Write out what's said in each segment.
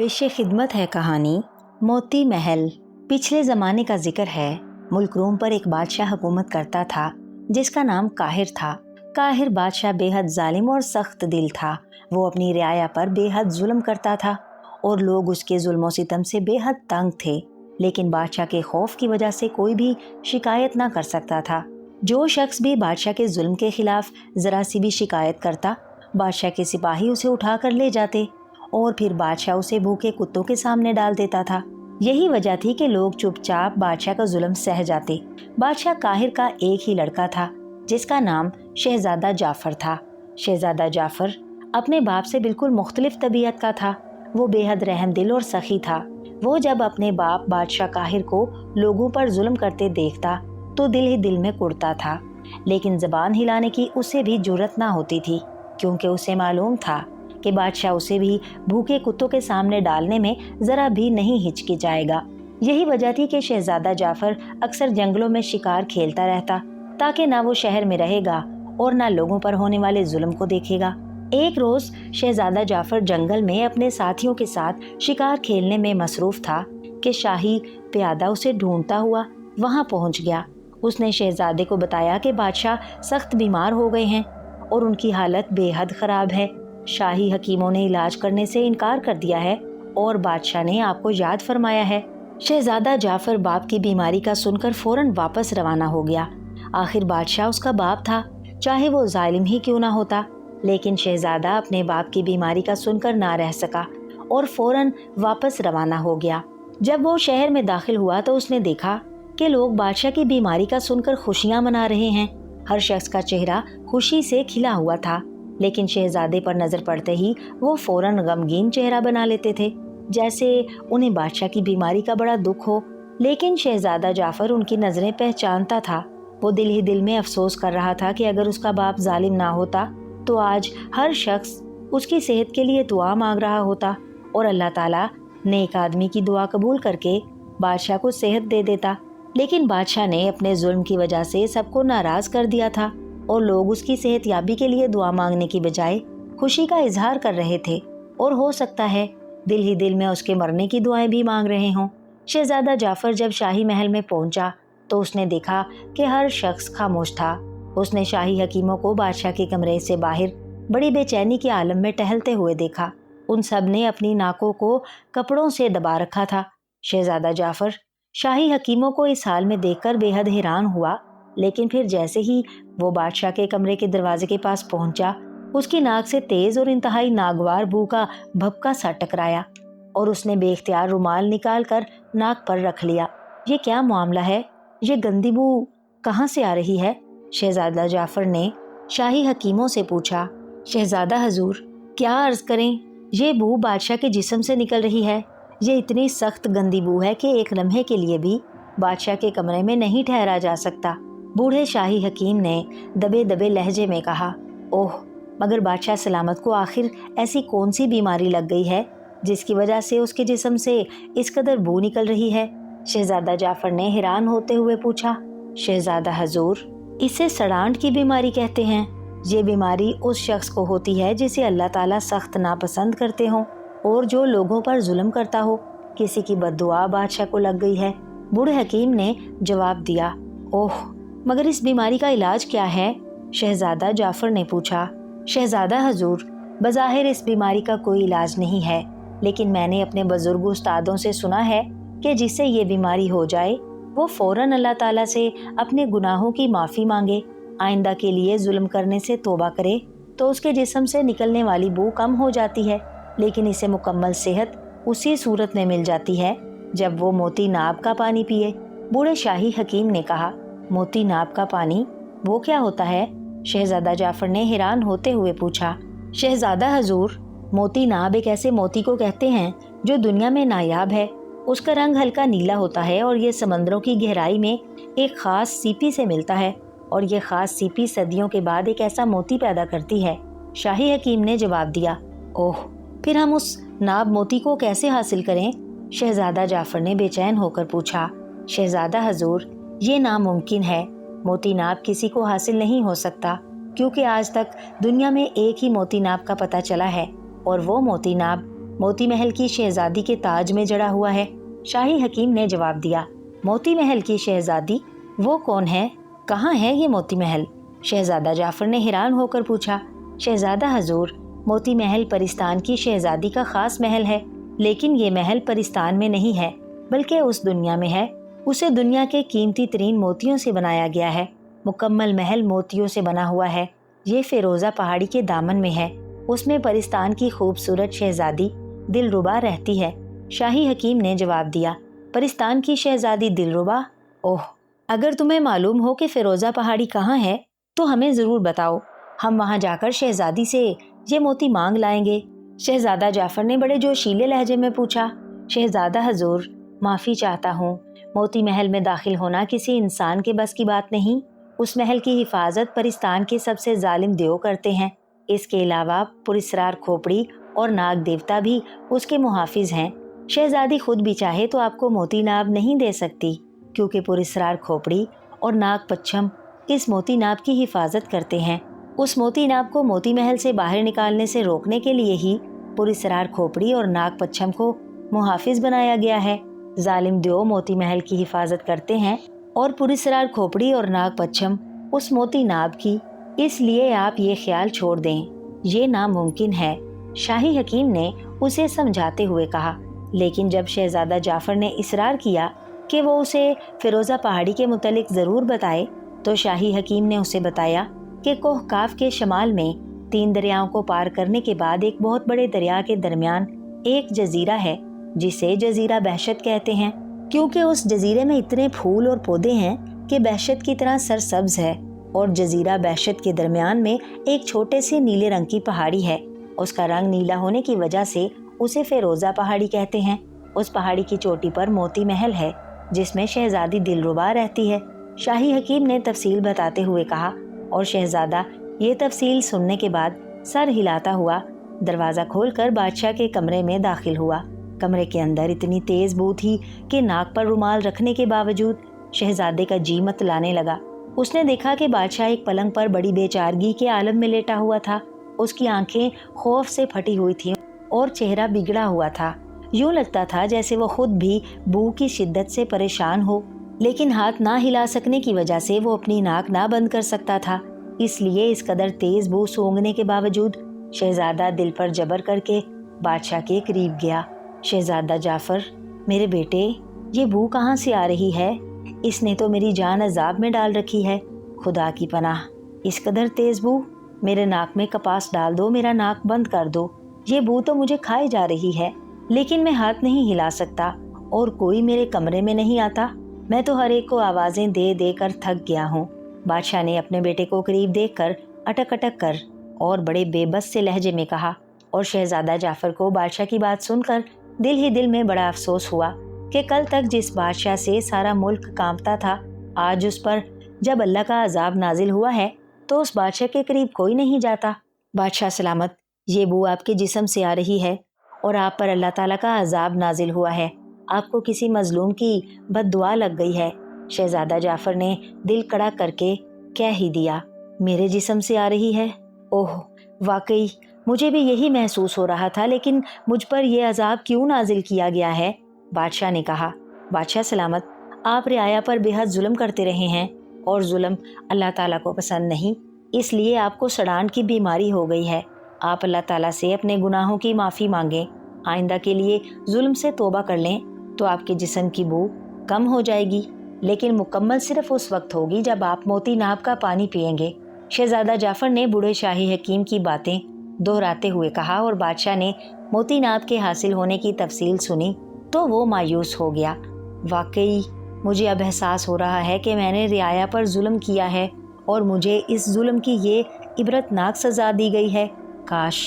पेशे खिदमत है कहानी मोती महल। पिछले ज़माने का जिक्र है। मुल्क रोम पर एक बादशाह हुकूमत करता था जिसका नाम काहिर था। काहिर बादशाह बेहद जालिम और सख्त दिल था। वो अपनी रियाया पर बेहद जुल्म करता था और लोग उसके जुल्म सितम से बेहद तंग थे। लेकिन बादशाह के खौफ की वजह से कोई भी शिकायत ना कर सकता था। जो शख्स भी बादशाह के जुल्म के खिलाफ ज़रा सी भी शिकायत करता, बादशाह के सिपाही उसे उठा कर ले जाते और फिर बादशाह उसे भूखे कुत्तों के सामने डाल देता था। यही वजह थी कि लोग चुपचाप बादशाह का जुल्म सह जाते। बादशाह काहिर का एक ही लड़का था जिसका नाम शहजादा जाफर था। शहजादा जाफर अपने बाप से बिल्कुल मुख्तलिफ तबीयत का था। वो बेहद रहमदिल और सखी था। वो जब अपने बाप बादशाह काहिर को लोगों पर जुल्म करते देखता तो दिल ही दिल में कुढ़ता था, लेकिन ज़बान हिलाने की उसे भी जुर्रत ना होती थी, क्योंकि उसे मालूम था कि बादशाह उसे भी भूखे कुत्तों के सामने डालने में ज़रा भी नहीं हिचकिचाएगा। यही वजह थी कि शहजादा जाफर अक्सर जंगलों में शिकार खेलता रहता, ताकि ना वो शहर में रहेगा और ना लोगों पर होने वाले जुल्म को देखेगा। एक रोज़ शहजादा जाफर जंगल में अपने साथियों के साथ शिकार खेलने में मसरूफ़ था कि शाही प्यादा उसे ढूंढता हुआ वहाँ पहुँच गया। उसने शहजादे को बताया कि बादशाह सख्त बीमार हो गए हैं और उनकी हालत बेहद ख़राब है। शाही हकीमों ने इलाज करने से इनकार कर दिया है और बादशाह ने आपको याद फरमाया है। शहजादा जाफर बाप की बीमारी का सुनकर फौरन वापस रवाना हो गया। आखिर बादशाह उसका बाप था, चाहे वो जालिम ही क्यों ना होता। लेकिन शहजादा अपने बाप की बीमारी का सुनकर ना रह सका और फौरन वापस रवाना हो गया। जब वो शहर में दाखिल हुआ तो उसने देखा कि लोग बादशाह की बीमारी का सुनकर खुशियां मना रहे हैं। हर शख्स का चेहरा खुशी से खिला हुआ था, लेकिन शहजादे पर नजर पड़ते ही वो फौरन गमगीन चेहरा बना लेते थे, जैसे उन्हें बादशाह की बीमारी का बड़ा दुख हो। लेकिन शहजादा जाफर उनकी नजरें पहचानता था। वो दिल ही दिल में अफसोस कर रहा था कि अगर उसका बाप जालिम ना होता तो आज हर शख्स उसकी सेहत के लिए दुआ मांग रहा होता और अल्लाह ताला नेक आदमी की दुआ कबूल करके बादशाह को सेहत दे देता। लेकिन बादशाह ने अपने जुल्म की वजह से सबको नाराज कर दिया था और लोग उसकी सेहत याबी के लिए दुआ मांगने की बजाय खुशी का इजहार कर रहे थे और हो सकता है दिल ही दिल में उसके मरने की दुआएं भी मांग रहे हों। शहजादा जाफर जब शाही महल में पहुंचा तो उसने देखा कि हर शख्स खामोश था। उसने शाही हकीमों को बादशाह के कमरे से बाहर बड़ी बेचैनी के आलम में टहलते हुए देखा। उन सब ने अपनी नाकों को कपड़ों से दबा रखा था। शहजादा जाफर शाही हकीमों को इस हाल में देखकर बेहद हैरान हुआ, लेकिन फिर जैसे ही वो बादशाह के कमरे के दरवाजे के पास पहुंचा, उसकी नाक से तेज और इंतहाई नागवार बू का भपका सा टकराया और उसने बेख्तियार रुमाल निकाल कर नाक पर रख लिया। ये क्या मामला है? ये गंदी बू कहाँ से आ रही है? शहजादा जाफर ने शाही हकीमों से पूछा। शहजादा हजूर, क्या अर्ज करें, ये बू बादशाह के जिस्म से निकल रही है। ये इतनी सख्त गंदी बू है कि एक लम्हे के लिए भी बादशाह के कमरे में नहीं ठहरा जा सकता। बूढ़े शाही हकीम ने दबे दबे लहजे में कहा, ओह, मगर बादशाह सलामत को आखिर ऐसी कौन सी बीमारी लग गई है जिसकी वजह से उसके जिस्म से इस कदर बू निकल रही है? शहजादा जाफर ने हैरान होते हुए पूछा। शहजादा हजूर, इसे सड़ांट की बीमारी कहते हैं। ये बीमारी उस शख्स को होती है जिसे अल्लाह ताला सख्त नापसंद करते हों और जो लोगों पर जुल्म करता हो। किसी की बद्दुआ बादशाह को लग गई है। बूढ़े हकीम ने जवाब दिया। ओह, मगर इस बीमारी का इलाज क्या है? शहजादा जाफर ने पूछा। शहजादा हजूर, बज़ाहिर इस बीमारी का कोई इलाज नहीं है, लेकिन मैंने अपने बुजुर्ग उस्तादों से सुना है कि जिससे ये बीमारी हो जाए वो फौरन अल्लाह ताला से अपने गुनाहों की माफ़ी मांगे, आइंदा के लिए जुल्म करने से तौबा करे तो उसके जिस्म से निकलने वाली बू कम हो जाती है। लेकिन इसे मुकम्मल सेहत उसी सूरत में मिल जाती है जब वो मोती नाब का पानी पिए। बूढ़े शाही हकीम ने कहा। मोती नाब का पानी, वो क्या होता है? शहजादा जाफर ने हैरान होते हुए पूछा। शहजादा हजूर, मोती नाब एक ऐसे मोती को कहते हैं जो दुनिया में नायाब है। उसका रंग हल्का नीला होता है और ये समंदरों की गहराई में एक खास सीपी से मिलता है और ये खास सीपी सदियों के बाद एक ऐसा मोती पैदा करती है। शाही हकीम ने जवाब दिया। ओह, फिर हम उस नाब मोती को कैसे हासिल करें? शहजादा जाफर ने बेचैन होकर पूछा। शहजादा हजूर, ये नामुमकिन है। मोती नाब किसी को हासिल नहीं हो सकता, क्योंकि आज तक दुनिया में एक ही मोती नाब का पता चला है और वो मोती नाब موتی محل کی شہزادی کے تاج میں جڑا ہوا ہے۔ شاہی حکیم نے جواب دیا، موتی محل کی شہزادی؟ وہ کون ہے؟ کہاں ہے یہ موتی محل؟ شہزادہ جعفر نے حیران ہو کر پوچھا۔ شہزادہ حضور، موتی محل پرستان کی شہزادی کا خاص محل ہے، لیکن یہ محل پرستان میں نہیں ہے بلکہ اس دنیا میں ہے۔ اسے دنیا کے قیمتی ترین موتیوں سے بنایا گیا ہے۔ مکمل محل موتیوں سے بنا ہوا ہے۔ یہ فیروزہ پہاڑی کے دامن میں ہے۔ اس میں پرستان کی خوبصورت شہزادی دلربا رہتی ہے۔ شاہی حکیم نے جواب دیا، پرستان کی شہزادی دلربا؟ اوہ، اگر تمہیں معلوم ہو کہ فیروزہ پہاڑی کہاں ہے تو ہمیں ضرور بتاؤ، ہم وہاں جا کر شہزادی سے یہ موتی مانگ لائیں گے۔ شہزادہ جعفر نے بڑے جوشیلے لہجے میں پوچھا۔ شہزادہ حضور، معافی چاہتا ہوں، موتی محل میں داخل ہونا کسی انسان کے بس کی بات نہیں۔ اس محل کی حفاظت پرستان کے سب سے ظالم دیو کرتے ہیں۔ اس کے علاوہ پراسرار کھوپڑی اور ناگ دیوتا بھی اس کے محافظ ہیں۔ شہزادی خود بھی چاہے تو آپ کو موتی ناب نہیں دے سکتی، کیونکہ پراسرار کھوپڑی اور ناگ پچھم اس موتی ناب کی حفاظت کرتے ہیں۔ اس موتی ناب کو موتی محل سے باہر نکالنے سے روکنے کے لیے ہی پراسرار کھوپڑی اور ناگ پچھم کو محافظ بنایا گیا ہے۔ ظالم دیو موتی محل کی حفاظت کرتے ہیں اور پراسرار کھوپڑی اور ناگ پچھم اس موتی ناب کی، اس لیے آپ یہ خیال چھوڑ دیں، یہ ناممکن ہے۔ شاہی حکیم نے اسے سمجھاتے ہوئے کہا، لیکن جب شہزادہ جعفر نے اصرار کیا کہ وہ اسے فیروزہ پہاڑی کے متعلق ضرور بتائے تو شاہی حکیم نے اسے بتایا کہ کوہ کاف کے شمال میں 3 دریاؤں کو پار کرنے کے بعد ایک بہت بڑے دریا کے درمیان ایک جزیرہ ہے جسے جزیرہ بہشت کہتے ہیں، کیونکہ اس جزیرے میں اتنے پھول اور پودے ہیں کہ بہشت کی طرح سرسبز ہے، اور جزیرہ بہشت کے درمیان میں ایک چھوٹے سے نیلے رنگ کی پہاڑی ہے۔ اس کا رنگ نیلا ہونے کی وجہ سے اسے فیروزہ پہاڑی کہتے ہیں۔ اس پہاڑی کی چوٹی پر موتی محل ہے جس میں شہزادی دلربا رہتی ہے۔ شاہی حکیم نے تفصیل بتاتے ہوئے کہا، اور شہزادہ یہ تفصیل سننے کے بعد سر ہلاتا ہوا دروازہ کھول کر بادشاہ کے کمرے میں داخل ہوا۔ کمرے کے اندر اتنی تیز بو تھی کہ ناک پر رومال رکھنے کے باوجود شہزادے کا جی مت لانے لگا۔ اس نے دیکھا کہ بادشاہ ایک پلنگ پر بڑی بے چارگی کے عالم میں لیٹا ہوا تھا۔ اس کی آنکھیں خوف سے پھٹی ہوئی تھیں اور چہرہ بگڑا ہوا تھا۔ یوں لگتا تھا جیسے وہ خود بھی بو کی شدت سے پریشان ہو، لیکن ہاتھ نہ ہلا سکنے کی وجہ سے وہ اپنی ناک نہ بند کر سکتا تھا۔ اس لیے اس قدر تیز بو سونگھنے کے باوجود شہزادہ دل پر جبر کر کے بادشاہ کے قریب گیا۔ شہزادہ جعفر، میرے بیٹے، یہ بو کہاں سے آ رہی ہے؟ اس نے تو میری جان عذاب میں ڈال رکھی ہے۔ خدا کی پناہ، اس قدر تیز بو! میرے ناک میں کپاس ڈال دو، میرا ناک بند کر دو۔ یہ بو تو مجھے کھائے جا رہی ہے، لیکن میں ہاتھ نہیں ہلا سکتا اور کوئی میرے کمرے میں نہیں آتا۔ میں تو ہر ایک کو آوازیں دے دے کر تھک گیا ہوں۔ بادشاہ نے اپنے بیٹے کو قریب دیکھ کر اٹک اٹک کر اور بڑے بے بس سے لہجے میں کہا، اور شہزادہ جعفر کو بادشاہ کی بات سن کر دل ہی دل میں بڑا افسوس ہوا کہ کل تک جس بادشاہ سے سارا ملک کانپتا تھا، آج اس پر جب اللہ کا عذاب نازل ہوا ہے تو اس بادشاہ کے قریب کوئی نہیں جاتا۔ بادشاہ سلامت، یہ بو آپ کے جسم سے آ رہی ہے اور آپ پر اللہ تعالیٰ کا عذاب نازل ہوا ہے۔ آپ کو کسی مظلوم کی بد دعا لگ گئی ہے۔ شہزادہ جعفر نے دل کڑا کر کے کہہ ہی دیا، میرے جسم سے آ رہی ہے؟ اوہ، واقعی مجھے بھی یہی محسوس ہو رہا تھا، لیکن مجھ پر یہ عذاب کیوں نازل کیا گیا ہے؟ بادشاہ نے کہا، بادشاہ سلامت، آپ رعایا پر بے حد ظلم کرتے رہے ہیں اور ظلم اللہ تعالیٰ کو پسند نہیں، اس لیے آپ کو سڑان کی بیماری ہو گئی ہے۔ آپ اللہ تعالیٰ سے اپنے گناہوں کی معافی مانگیں، آئندہ کے لیے ظلم سے توبہ کر لیں تو آپ کے جسم کی بو کم ہو جائے گی، لیکن مکمل صرف اس وقت ہوگی جب آپ موتی ناب کا پانی پئیں گے۔ شہزادہ جعفر نے بوڑھے شاہی حکیم کی باتیں دہراتے ہوئے کہا، اور بادشاہ نے موتی ناب کے حاصل ہونے کی تفصیل سنی تو وہ مایوس ہو گیا۔ واقعی مجھے اب احساس ہو رہا ہے کہ میں نے رعایا پر ظلم کیا ہے اور مجھے اس ظلم کی یہ عبرتناک سزا دی گئی ہے۔ کاش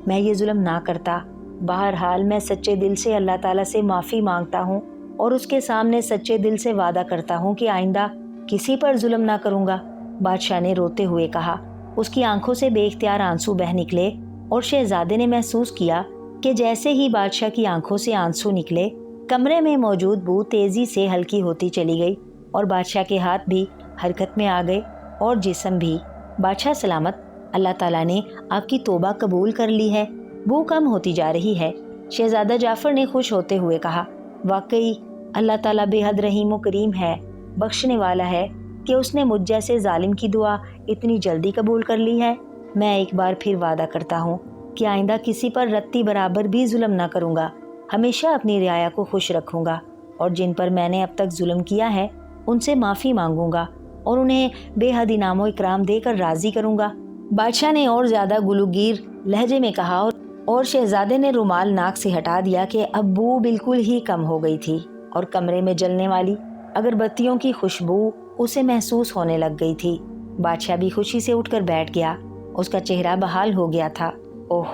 میں یہ ظلم نہ کرتا۔ بہرحال میں سچے دل سے اللہ تعالیٰ سے معافی مانگتا ہوں اور اس کے سامنے سچے دل سے وعدہ کرتا ہوں کہ آئندہ کسی پر ظلم نہ کروں گا۔ بادشاہ نے روتے ہوئے کہا۔ اس کی آنکھوں سے بے اختیار آنسو بہہ نکلے اور شہزادے نے محسوس کیا کہ جیسے ہی بادشاہ کی آنکھوں سے آنسو نکلے، کمرے میں موجود بو تیزی سے ہلکی ہوتی چلی گئی اور بادشاہ کے ہاتھ بھی حرکت میں آ گئے اور جسم بھی۔ بادشاہ سلامت، اللہ تعالیٰ نے آپ کی توبہ قبول کر لی ہے، بو کم ہوتی جا رہی ہے۔ शहजादा जाफर ने खुश होते हुए कहा, वाकई अल्लाह ताला बेहद रहीम व करीम है, बख्शने वाला है कि उसने मुझ जैसे जालिम की दुआ इतनी जल्दी कबूल कर ली है। मैं एक बार फिर वादा करता हूँ कि आइंदा किसी पर रत्ती बराबर भी जुल्म ना करूँगा, हमेशा अपनी रियाया को खुश रखूँगा और जिन पर मैंने अब तक जुल्म किया है उनसे माफ़ी मांगूंगा और उन्हें बेहद इनामो इकराम देकर राज़ी करूँगा। बादशाह ने और ज़्यादा गुलूगीर लहजे में कहा और शहजादे ने रुमाल नाक से हटा दिया कि अब बू बिल्कुल ही कम हो गई थी और कमरे में जलने वाली अगरबत्तियों की खुशबू उसे महसूस होने लग गई थी। बादशाह भी खुशी से उठकर बैठ गया, उसका चेहरा बहाल हो गया था। ओह,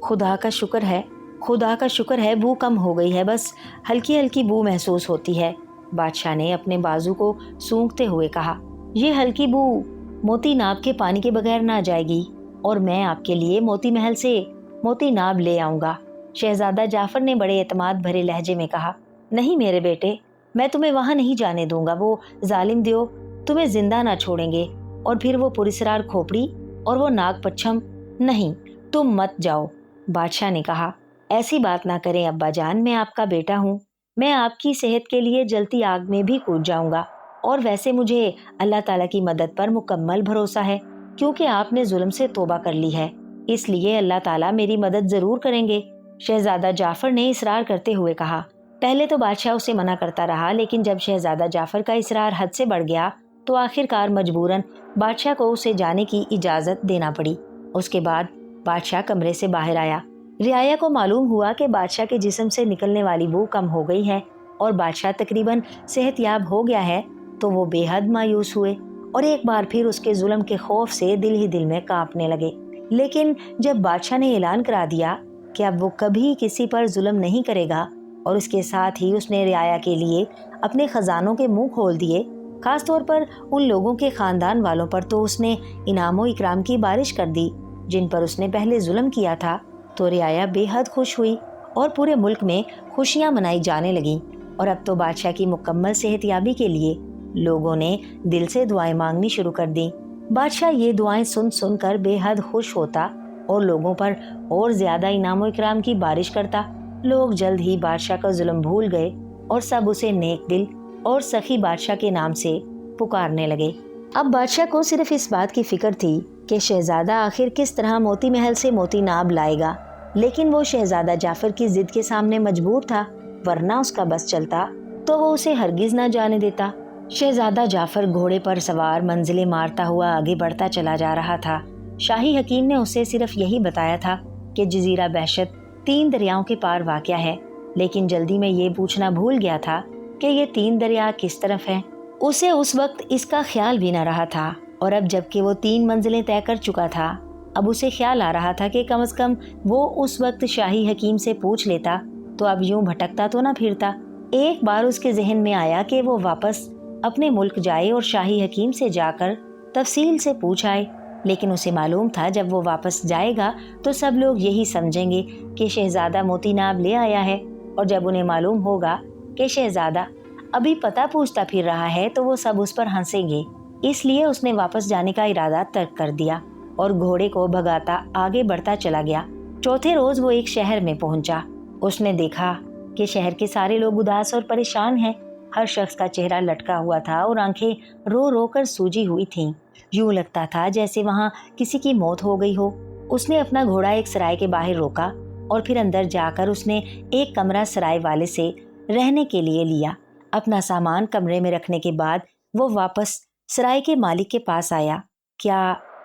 खुदा का शुक्र है, खुदा का शुक्र है, बू कम हो गई है, बस हल्की हल्की बू महसूस होती है। बादशाह ने अपने बाजू को सूंघते हुए कहा, ये हल्की बू मोती नाब के पानी के बगैर ना जाएगी और मैं आपके लिए मोती महल से मोती नाब ले आऊँगा। शहजादा जाफर ने बड़े एतमाद भरे लहजे में कहा, नहीं मेरे बेटे, मैं तुम्हें वहाँ नहीं जाने दूंगा, वो जालिम दियो तुम्हें जिंदा ना छोड़ेंगे और फिर वो पुरस्कार खोपड़ी और वो नाग पच्छम, नहीं तुम मत जाओ। बादशाह ने कहा, ऐसी बात ना करें अब्बा जान, मैं आपका बेटा हूँ, मैं आपकी सेहत के लिए जलती आग में भी कूद जाऊंगा और वैसे मुझे अल्लाह ताला की मदद पर मुकम्मल भरोसा है क्योंकि आपने जुल्म से तौबा कर ली है, इसलिए अल्लाह ताला मेरी मदद जरूर करेंगे। शहजादा जाफर ने इसरार करते हुए कहा। पहले तो बादशाह उसे मना करता रहा, लेकिन जब शहजादा जाफर का इसरार हद से बढ़ गया तो आखिरकार मजबूरन बादशाह को उसे जाने की इजाज़त देना पड़ी। उसके बाद बादशाह कमरे से बाहर आया। रियाया को मालूम हुआ कि बादशाह के जिस्म से निकलने वाली बू कम हो गई है और बादशाह तकरीबन सेहतयाब हो गया है, तो वो बेहद मायूस हुए और एक बार फिर उसके जुल्म के खौफ से दिल ही दिल में कांपने लगे। लेकिन जब बादशाह ने ऐलान करा दिया कि अब वो कभी किसी पर जुल्म नहीं करेगा और उसके साथ ही उसने रियाया के लिए अपने खजानों के मुंह खोल दिए, खास तौर पर उन लोगों के खानदान वालों पर तो उसने इनामो इकराम की बारिश कर दी जिन पर उसने पहले जुल्म किया था, तो रियाया बेहद खुश हुई और पूरे मुल्क में खुशियां मनाई जाने लगीं और अब तो बादशाह की मुकम्मल सेहतयाबी के लिए लोगों ने दिल से दुआएं मांगनी शुरू कर दी। बादशाह ये दुआएं सुन सुनकर बेहद खुश होता और लोगों पर और ज्यादा इनामो इकराम की बारिश करता। लोग जल्द ही बादशाह का जुल्म भूल गए और सब उसे नेक दिल और सखी बादशाह के नाम से पुकारने लगे। अब बादशाह को सिर्फ इस बात की फिक्र थी कि शहजादा आखिर किस तरह मोती महल से मोती नाब लाएगा, लेकिन वो शहजादा जाफर की जिद के सामने मजबूर था, वरना उसका बस चलता तो वो उसे हरगिज न जाने देता। शहजादा जाफर घोड़े पर सवार मंजिलें मारता हुआ आगे बढ़ता चला जा रहा था। शाही हकीम ने उसे सिर्फ यही बताया था कि जजीरा बहशत 3 दरियाओं के पार वाक़या है, लेकिन जल्दी में ये पूछना भूल गया था कि ये 3 दरिया किस तरफ हैं। उसे उस वक्त इसका ख्याल भी न रहा था और अब जबकि वो 3 मंजिलें तय कर चुका था, अब उसे ख्याल आ रहा था कि कम से कम वो उस वक्त शाही हकीम से पूछ लेता तो अब यूं भटकता तो ना फिरता। एक बार उसके जहन में आया कि वो वापस अपने मुल्क जाए और शाही हकीम से जाकर तफसील से पूछ आए, लेकिन उसे मालूम था जब वो वापस जाएगा तो सब लोग यही समझेंगे कि शहजादा मोती नाब ले आया है और जब उन्हें मालूम होगा कि शहजादा अभी पता पूछता फिर रहा है तो वो सब उस पर हंसेंगे। इसलिए उसने वापस जाने का इरादा तर्क कर दिया और घोड़े को भगाता आगे बढ़ता चला गया। चौथे रोज वो एक शहर में पहुंचा। उसने देखा कि शहर के सारे लोग उदास और परेशान हैं। हर शख्स का चेहरा लटका हुआ था और आंखें रो रो कर सूजी हुई थीं। यूं लगता था जैसे वहां किसी की मौत हो गई हो। उसने अपना घोड़ा एक सराय के बाहर रोका और फिर अंदर जाकर उसने एक कमरा सराय वाले से रहने के लिए लिया। अपना सामान कमरे में रखने के बाद वो वापस सराय के मालिक के पास आया। क्या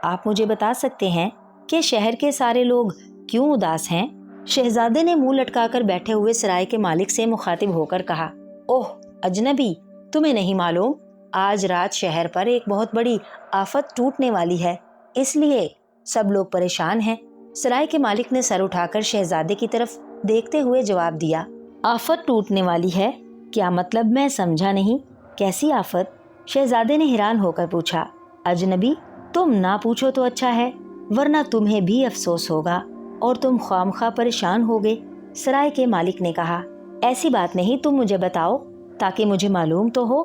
आप मुझे बता सकते हैं कि शहर के सारे लोग क्यों उदास हैं? शहजादे ने मुंह लटकाकर बैठे हुए सराय के मालिक से मुखातिब होकर कहा, ओह अजनबी, तुम्हें नहीं मालूम आज रात शहर पर एक बहुत बड़ी आफत टूटने वाली है, इसलिए सब लोग परेशान हैं। सराय के मालिक ने सर उठाकर शहजादे की तरफ देखते हुए जवाब दिया, आफत टूटने वाली है? क्या मतलब, मैं समझा नहीं, कैसी आफत? शहजादे ने हैरान होकर पूछा। अजनबी, तुम ना पूछो तो अच्छा है, वरना तुम्हें भी अफसोस होगा और तुम ख्वामखा परेशान होगे। सराय के मालिक ने कहा, ऐसी बात नहीं, तुम मुझे बताओ ताकि मुझे मालूम तो हो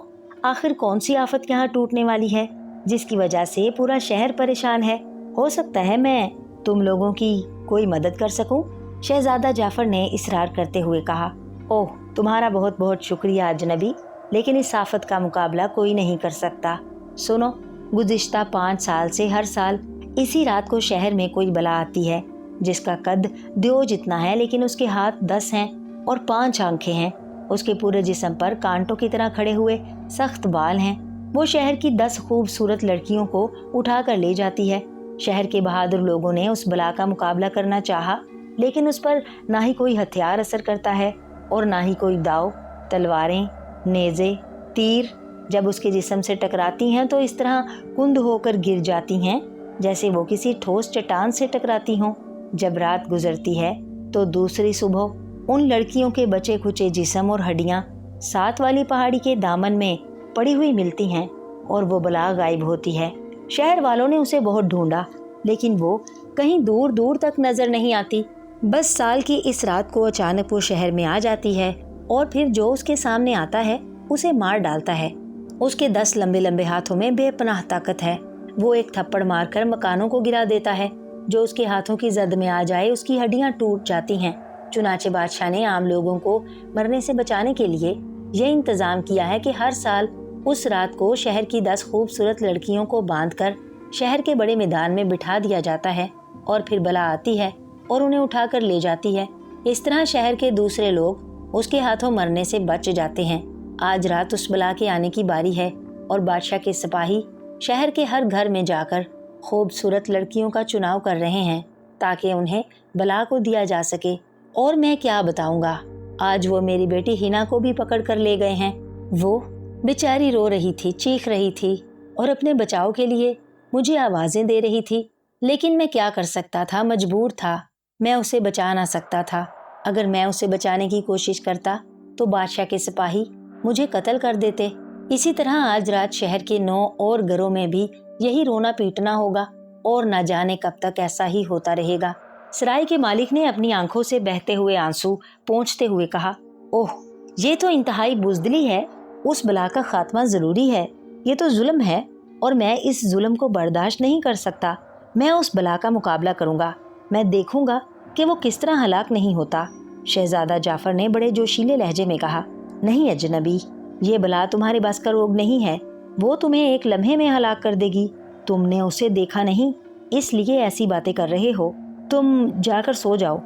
आखिर कौन सी आफत यहाँ टूटने वाली है जिसकी वजह से पूरा शहर परेशान है। हो सकता है मैं तुम लोगों की कोई मदद कर सकूं। शहजादा जाफर ने इसरार करते हुए कहा, ओह, तुम्हारा बहुत बहुत शुक्रिया अजनबी, लेकिन इस आफत का मुकाबला कोई नहीं कर सकता। सुनो, गुज़िश्ता 5 साल से हर साल इसी रात को शहर में कोई बला आती है जिसका कद देव जितना है, लेकिन उसके हाथ 10 हैं और 5 आंखें हैं। उसके पूरे जिस्म पर कांटों की तरह खड़े हुए सख्त बाल हैं। वो शहर की 10 खूबसूरत लड़कियों को उठा कर ले जाती है। शहर के बहादुर लोगों ने उस बला का मुकाबला करना चाहा, लेकिन उस पर ना ही कोई हथियार असर करता है और ना ही कोई दाव, तलवारें, नेज़े, तीर जब उसके जिस्म से टकराती हैं तो इस तरह कुंद होकर गिर जाती हैं जैसे वो किसी ठोस चट्टान से टकराती हों। जब रात गुजरती है तो दूसरी सुबह उन लड़कियों के बचे खुचे जिस्म और हड्डियां साथ वाली पहाड़ी के दामन में पड़ी हुई मिलती हैं और वो बला गायब होती है। शहर वालों ने उसे बहुत ढूंढा, लेकिन वो कहीं दूर दूर तक नजर नहीं आती। बस साल की इस रात को अचानक वो शहर में आ जाती है और फिर जो उसके सामने आता है उसे मार डालता है। उसके 10 लंबे लंबे हाथों में बेपनाह ताकत है। वो एक थप्पड़ मारकर मकानों को गिरा देता है। जो उसके हाथों की जद में आ जाए उसकी हड्डियां टूट जाती हैं। चुनाचे बादशाह ने आम लोगों को मरने से बचाने के लिए ये इंतजाम किया है कि हर साल उस रात को शहर की 10 खूबसूरत लड़कियों को बांधकर शहर के बड़े मैदान में बिठा दिया जाता है और फिर बला आती है और उन्हें उठाकर ले जाती है। इस तरह शहर के दूसरे लोग उसके हाथों मरने से बच जाते हैं। आज रात उस बला के आने की बारी है और बादशाह के सिपाही शहर के हर घर में जाकर खूबसूरत लड़कियों का चुनाव कर रहे हैं ताकि उन्हें बला को दिया जा सके। और मैं क्या बताऊंगा, आज वो मेरी बेटी हिना को भी पकड़ कर ले गए हैं। वो बेचारी रो रही थी, चीख रही थी और अपने बचाव के लिए मुझे आवाजें दे रही थी, लेकिन मैं क्या कर सकता था, मजबूर था। मैं उसे बचा ना सकता था। अगर मैं उसे बचाने की कोशिश करता तो बादशाह के सिपाही मुझे कत्ल कर देते। इसी तरह आज रात शहर के 9 और घरों में भी यही रोना पीटना होगा और न जाने कब तक ऐसा ही होता रहेगा। सराय के मालिक ने अपनी आंखों से बहते हुए आंसू पोंछते हुए कहा, ओह, ये तो इंतहाई बुज़दिली है। उस बला का खात्मा जरूरी है। ये तो जुल्म है और मैं इस जुल्म को बर्दाश्त नहीं कर सकता। मैं उस बला का मुकाबला करूंगा। मैं देखूंगा कि वो किस तरह हलाक नहीं होता। शहजादा जाफर ने बड़े जोशीले लहजे में कहा, नहीं अजनबी, ये बला तुम्हारे बस का रोग नहीं है। वो तुम्हें एक लम्हे में हलाक कर देगी। तुमने उसे देखा नहीं, इसलिए ऐसी बातें कर रहे हो। तुम जाकर सो जाओ।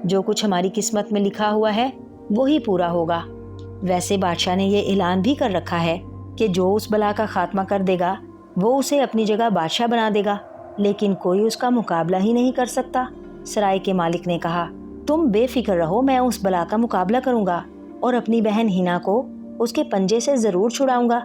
जो कुछ हमारी किस्मत में लिखा हुआ है वो ही पूरा होगा। वैसे बादशाह ने ये ऐलान भी कर रखा है कि जो उस बला का खात्मा कर देगा वो उसे अपनी जगह बादशाह बना देगा, लेकिन कोई उसका मुकाबला ही नहीं कर सकता। सराय के मालिक ने कहा, तुम बेफिक्र रहो, मैं उस बला का मुकाबला करूंगा और अपनी बहन हिना को उसके पंजे से जरूर छुड़ाऊंगा।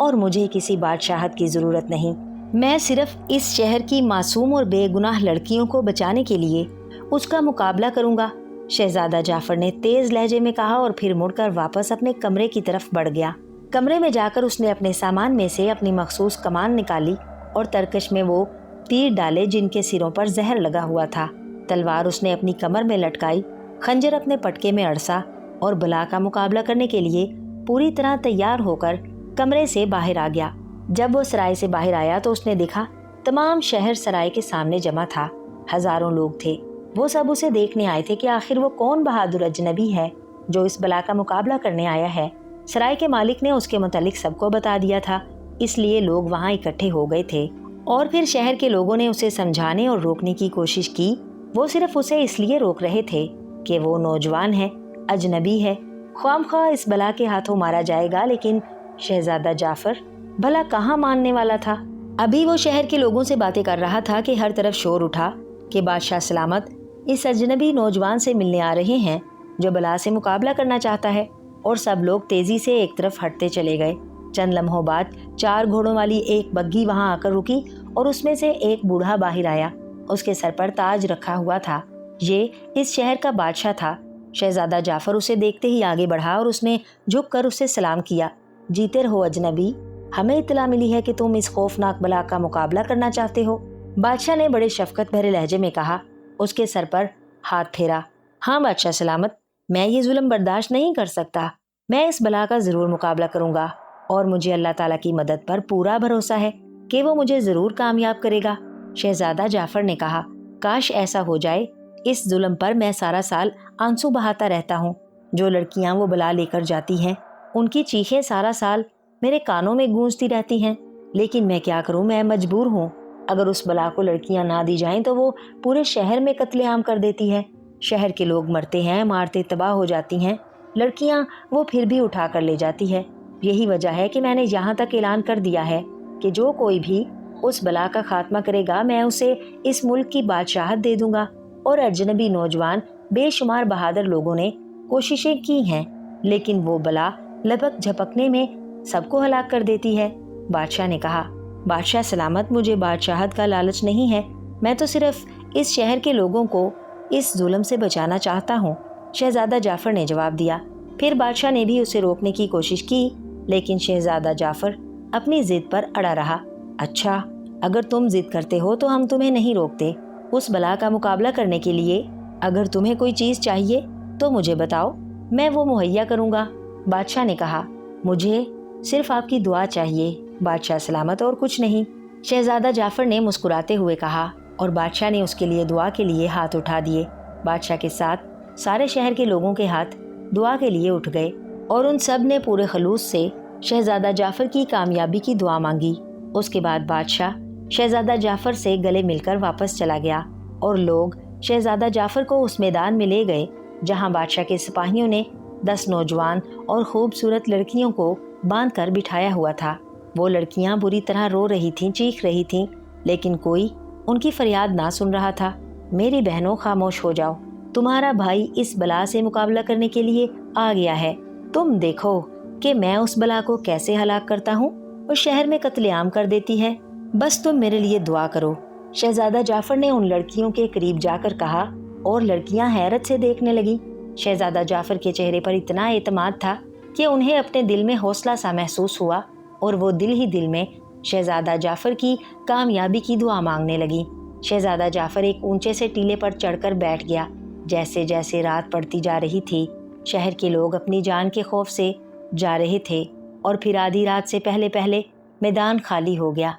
और मुझे किसी बादशाहत की जरूरत नहीं। मैं सिर्फ इस शहर की मासूम और बेगुनाह लड़कियों को बचाने के लिए उसका मुकाबला करूंगा। शहजादा जाफर ने तेज लहजे में कहा और फिर मुड़कर वापस अपने कमरे की तरफ बढ़ गया। कमरे में जाकर उसने अपने सामान में से अपनी मखसूस कमान निकाली और तरकश में वो तीर डाले जिनके सिरों पर जहर लगा हुआ था। तलवार उसने अपनी कमर में लटकाई, खंजर अपने पटके में अड़सा और बला का मुकाबला करने के लिए पूरी तरह तैयार होकर कमरे से बाहर आ गया। जब वो सराय से बाहर आया तो उसने देखा तमाम शहर सराय के सामने जमा था। हजारों लोग थे। वो सब उसे देखने आए थे कि आखिर वो कौन बहादुर अजनबी है जो इस बला का मुकाबला करने आया है। सराय के मालिक ने उसके मुतालिक सबको बता दिया था, इसलिए लोग वहाँ इकट्ठे हो गए थे। और फिर शहर के लोगों ने उसे समझाने और रोकने की कोशिश की। वो सिर्फ उसे इसलिए रोक रहे थे कि वो नौजवान है, अजनबी है, ख्वामख्वाह इस बला के हाथों मारा जाएगा। लेकिन शहजादा जाफर भला कहाँ मानने वाला था। अभी वो शहर के लोगों से बातें कर रहा था कि हर तरफ शोर उठा कि बादशाह सलामत इस अजनबी नौजवान से मिलने आ रहे हैं जो बला से मुकाबला करना चाहता है। और सब लोग तेजी से एक तरफ हटते चले गए। चंद लम्हों बाद 4 घोड़ों वाली एक बग्घी वहां आकर रुकी और उसमें से एक बूढ़ा बाहर आया। उसके सर पर ताज रखा हुआ था। ये इस शहर का बादशाह था। शहजादा जाफर उसे देखते ही आगे बढ़ा और उसने झुककर उसे सलाम किया। जीते रहो अजनबी, हमें इत्तला मिली है कि तुम इस खौफनाक बला का मुकाबला करना चाहते हो। बादशाह ने बड़े शफकत भरे लहजे में कहा, उसके सर पर हाथ फेरा। हाँ बादशाह सलामत, मैं ये जुल्म बर्दाश्त नहीं कर सकता। मैं इस बला का जरूर मुकाबला करूंगा और मुझे अल्लाह ताला की मदद पर पूरा भरोसा है कि वो मुझे जरूर कामयाब करेगा। शहजादा जाफर ने कहा, काश ऐसा हो जाए, इस जुल्म पर मैं सारा साल आंसू बहाता रहता हूँ। जो लड़कियाँ वो बला लेकर जाती हैं, उनकी चीखें सारा साल मेरे कानों में गूंजती रहती हैं। लेकिन मैं क्या करूँ, मैं मजबूर हूँ। अगर उस बला को लड़कियाँ ना दी जाएं तो वो पूरे शहर में कत्लेआम कर देती है। शहर के लोग मरते हैं, मारते तबाह हो जाती हैं। लड़कियाँ वो फिर भी उठा कर ले जाती है। यही वजह है कि मैंने यहाँ तक ऐलान कर दिया है कि जो कोई भी उस बला का खात्मा करेगा, मैं उसे इस मुल्क की बादशाहत दे दूंगा। और अजनबी नौजवान बेशुमार बहादुर लोगों ने कोशिशें की हैं, लेकिन वो बला लपक झपकने में सबको हलाक कर देती है। बादशाह ने कहा, बादशाह सलामत, मुझे बादशाहत का लालच नहीं है। मैं तो सिर्फ इस शहर के लोगों को इस जुल्म से बचाना चाहता हूँ। शहजादा जाफर ने जवाब दिया। फिर बादशाह ने भी उसे रोकने की कोशिश की, लेकिन शहजादा जाफर अपनी जिद पर अड़ा रहा। अच्छा, अगर तुम जिद करते हो तो हम तुम्हें नहीं रोकते। उस बला का मुकाबला करने के लिए अगर तुम्हें कोई चीज चाहिए तो मुझे बताओ, मैं वो मुहैया करूंगा। बादशाह ने कहा, मुझे सिर्फ आपकी दुआ चाहिए बादशाह सलामत, और कुछ नहीं। शहजादा जाफर ने मुस्कुराते हुए कहा, और बादशाह ने उसके लिए दुआ के लिए हाथ उठा दिए। बादशाह के साथ सारे शहर के लोगों के हाथ दुआ के लिए उठ गए और उन सब ने पूरे खलूस से शहजादा जाफर की कामयाबी की दुआ मांगी। उसके बाद बादशाह शहजादा जाफर से गले मिलकर वापस चला गया और लोग शहजादा जाफर को उस मैदान में ले गए जहां बादशाह के सिपाहियों ने 10 नौजवान और खूबसूरत लड़कियों को बांध कर बिठाया हुआ था। वो लड़कियां बुरी तरह रो रही थीं, चीख रही थीं, लेकिन कोई उनकी फरियाद ना सुन रहा था। मेरी बहनों, खामोश हो जाओ, तुम्हारा भाई इस बला से मुकाबला करने के लिए आ गया है। तुम देखो कि मैं उस बला को कैसे हलाक करता हूँ और शहर में कत्लेआम कर देती है। बस तुम मेरे लिए दुआ करो। शहजादा जाफर ने उन लड़कियों के करीब जाकर कहा और लड़कियां हैरत से देखने लगी। शहजादा जाफर के चेहरे पर इतना एतमाद था कि उन्हें अपने दिल में हौसला सा महसूस हुआ और वो दिल ही दिल में शहजादा जाफर की कामयाबी की दुआ मांगने लगी। शहजादा जाफर एक ऊंचे से टीले पर चढ़कर बैठ गया। जैसे जैसे रात पड़ती जा रही थी, शहर के लोग अपनी जान के खौफ से जा रहे थे और फिर आधी रात से पहले पहले मैदान खाली हो गया।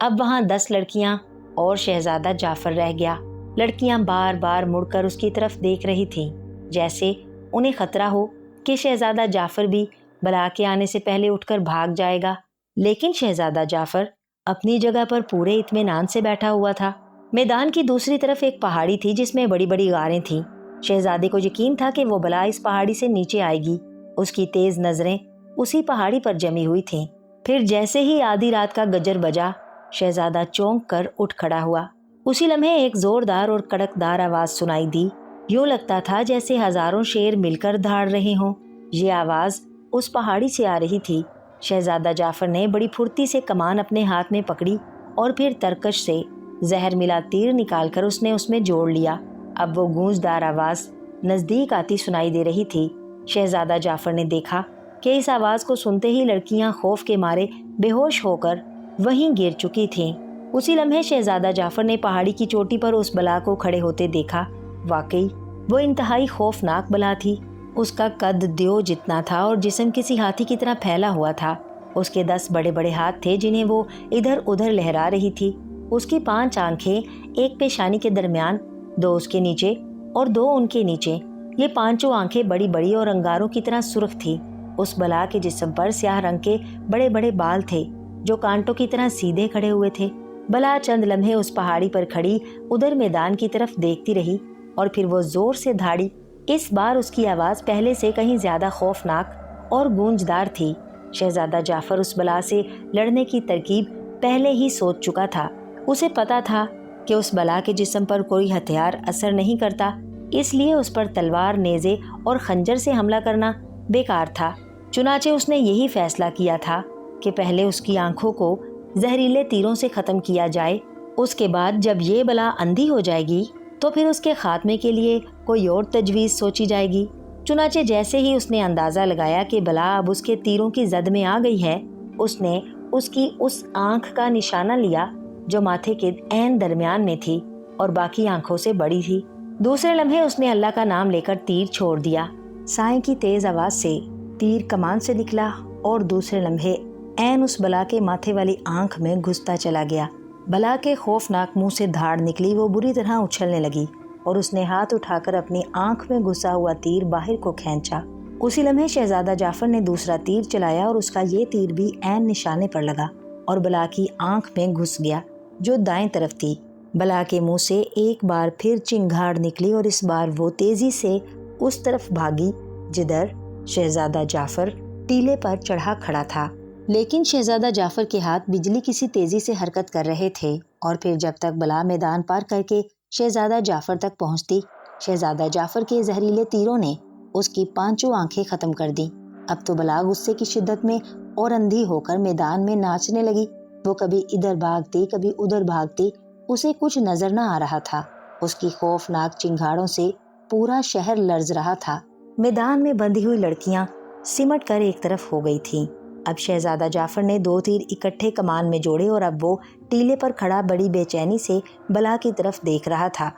अब वहाँ 10 लड़कियाँ और शहजादा जाफर रह गया। लड़कियाँ बार बार मुड़कर उसकी तरफ देख रही थीं, जैसे उन्हें खतरा हो कि शहजादा जाफर भी बला के आने से पहले उठकर भाग जाएगा। लेकिन शहजादा जाफर अपनी जगह पर पूरे इत्मीनान से बैठा हुआ था। मैदान की दूसरी तरफ एक पहाड़ी थी जिसमें बड़ी बड़ी गारें थीं। शहजादे को यकीन था कि वो बला इस पहाड़ी से नीचे आएगी। उसकी तेज नजरें उसी पहाड़ी पर जमी हुई थीं। फिर जैसे ही आधी रात का गजर बजा, शहजादा चौंक कर उठ खड़ा हुआ। उसी लम्हे एक जोरदार और कड़कदार आवाज सुनाई दी। यूं लगता था जैसे हजारों शेर मिलकर दहाड़ रहे हों। ये आवाज उस पहाड़ी से आ रही थी। शहजादा जाफर ने बड़ी फुर्ती से कमान अपने हाथ में पकड़ी और फिर तरकश से जहर मिला तीर निकालकर उसने उसमें जोड़ लिया। अब वो गूंजदार आवाज नजदीक आती सुनाई दे रही थी। शहजादा जाफर ने देखा कि इस आवाज को सुनते ही लड़कियां खौफ के मारे बेहोश होकर वहीं गिर चुकी थीं। उसी लम्हे शहजादा जाफर ने पहाड़ी की चोटी पर उस बला को खड़े होते देखा। वाकई वो इंतहाई खौफनाक बला थी। उसका कद द्यो जितना था और जिस्म किसी हाथी की तरह फैला हुआ था। उसके 10 बड़े बड़े हाथ थे जिन्हें वो इधर उधर लहरा रही थी। उसकी 5 आंखें, एक पेशानी के दरमियान, 2 उसके नीचे और 2 उनके नीचे। ये 5 आंखें बड़ी बड़ी और अंगारों की तरह सुर्ख थी। उस बला के जिस्म पर स्याह रंग के बड़े बड़े बाल थे जो कांटों की तरह सीधे खड़े हुए थे। बला चंद लम्हे उस पहाड़ी पर खड़ी उधर मैदान की तरफ देखती रही और फिर वो जोर से धाड़ी। इस बार उसकी आवाज पहले से कहीं ज्यादा खौफनाक और गूंजदार थी। शहजादा जाफर उस बला से लड़ने की तरकीब पहले ही सोच चुका था। उसे पता था कि उस बला के जिस्म पर कोई हथियार असर नहीं करता, इसलिए उस पर तलवार, नेज़े और खंजर से हमला करना बेकार था। चुनाचे उसने यही फैसला किया था कि पहले उसकी आंखों को जहरीले तीरों से ख़त्म किया जाए। उसके बाद जब ये बला अंधी हो जाएगी तो फिर उसके खात्मे के लिए कोई और तजवीज़ सोची जाएगी। चुनाचे जैसे ही उसने अंदाज़ा लगाया कि बला अब उसके तीरों की जद में आ गई है, उसने उसकी उस आंख का निशाना लिया जो माथे के ऐन दरमियान में थी और बाकी आंखों से बड़ी थी। दूसरे लम्हे उसने अल्लाह का नाम लेकर तीर छोड़ दिया। साए की तेज आवाज से तीर कमान से निकला और दूसरे लम्हे ऐन उस बला के माथे वाली आंख में घुसता चला गया। बला के खौफनाक मुंह से धाड़ निकली। वो बुरी तरह उछलने लगी। اور اس نے ہاتھ اٹھا کر اپنی آنکھ میں گھسا ہوا تیر باہر کو کھینچا۔ اسی لمحے شہزادہ جعفر نے دوسرا تیر چلایا اور اس کا یہ تیر بھی عین نشانے پر لگا اور بلا کی آنکھ میں گھس گیا جو دائیں طرف تھی۔ بلا کے منہ سے ایک بار پھر چنگھاڑ نکلی اور اس بار وہ تیزی سے اس طرف بھاگی جدھر شہزادہ جعفر ٹیلے پر چڑھا کھڑا تھا۔ لیکن شہزادہ جعفر کے ہاتھ بجلی کسی تیزی سے حرکت کر رہے تھے اور پھر جب تک بلا میدان پار کر کے شہزادہ جعفر تک پہنچتی، شہزادہ جعفر کے زہریلے تیروں نے اس کی پانچوں آنکھیں ختم کر دیں۔ اب تو بلا غصے کی شدت میں اور اندھی ہو کر میدان میں ناچنے لگی۔ وہ کبھی ادھر بھاگتی کبھی ادھر بھاگتی، اسے کچھ نظر نہ آ رہا تھا۔ اس کی خوفناک چنگھاڑوں سے پورا شہر لرز رہا تھا۔ میدان میں بندھی ہوئی لڑکیاں سمٹ کر ایک طرف ہو گئی تھیں۔ اب شہزادہ جعفر نے 2 تیر اکٹھے کمان میں جوڑے اور اب وہ ٹیلے پر کھڑا بڑی بے چینی سے بلا کی طرف دیکھ رہا تھا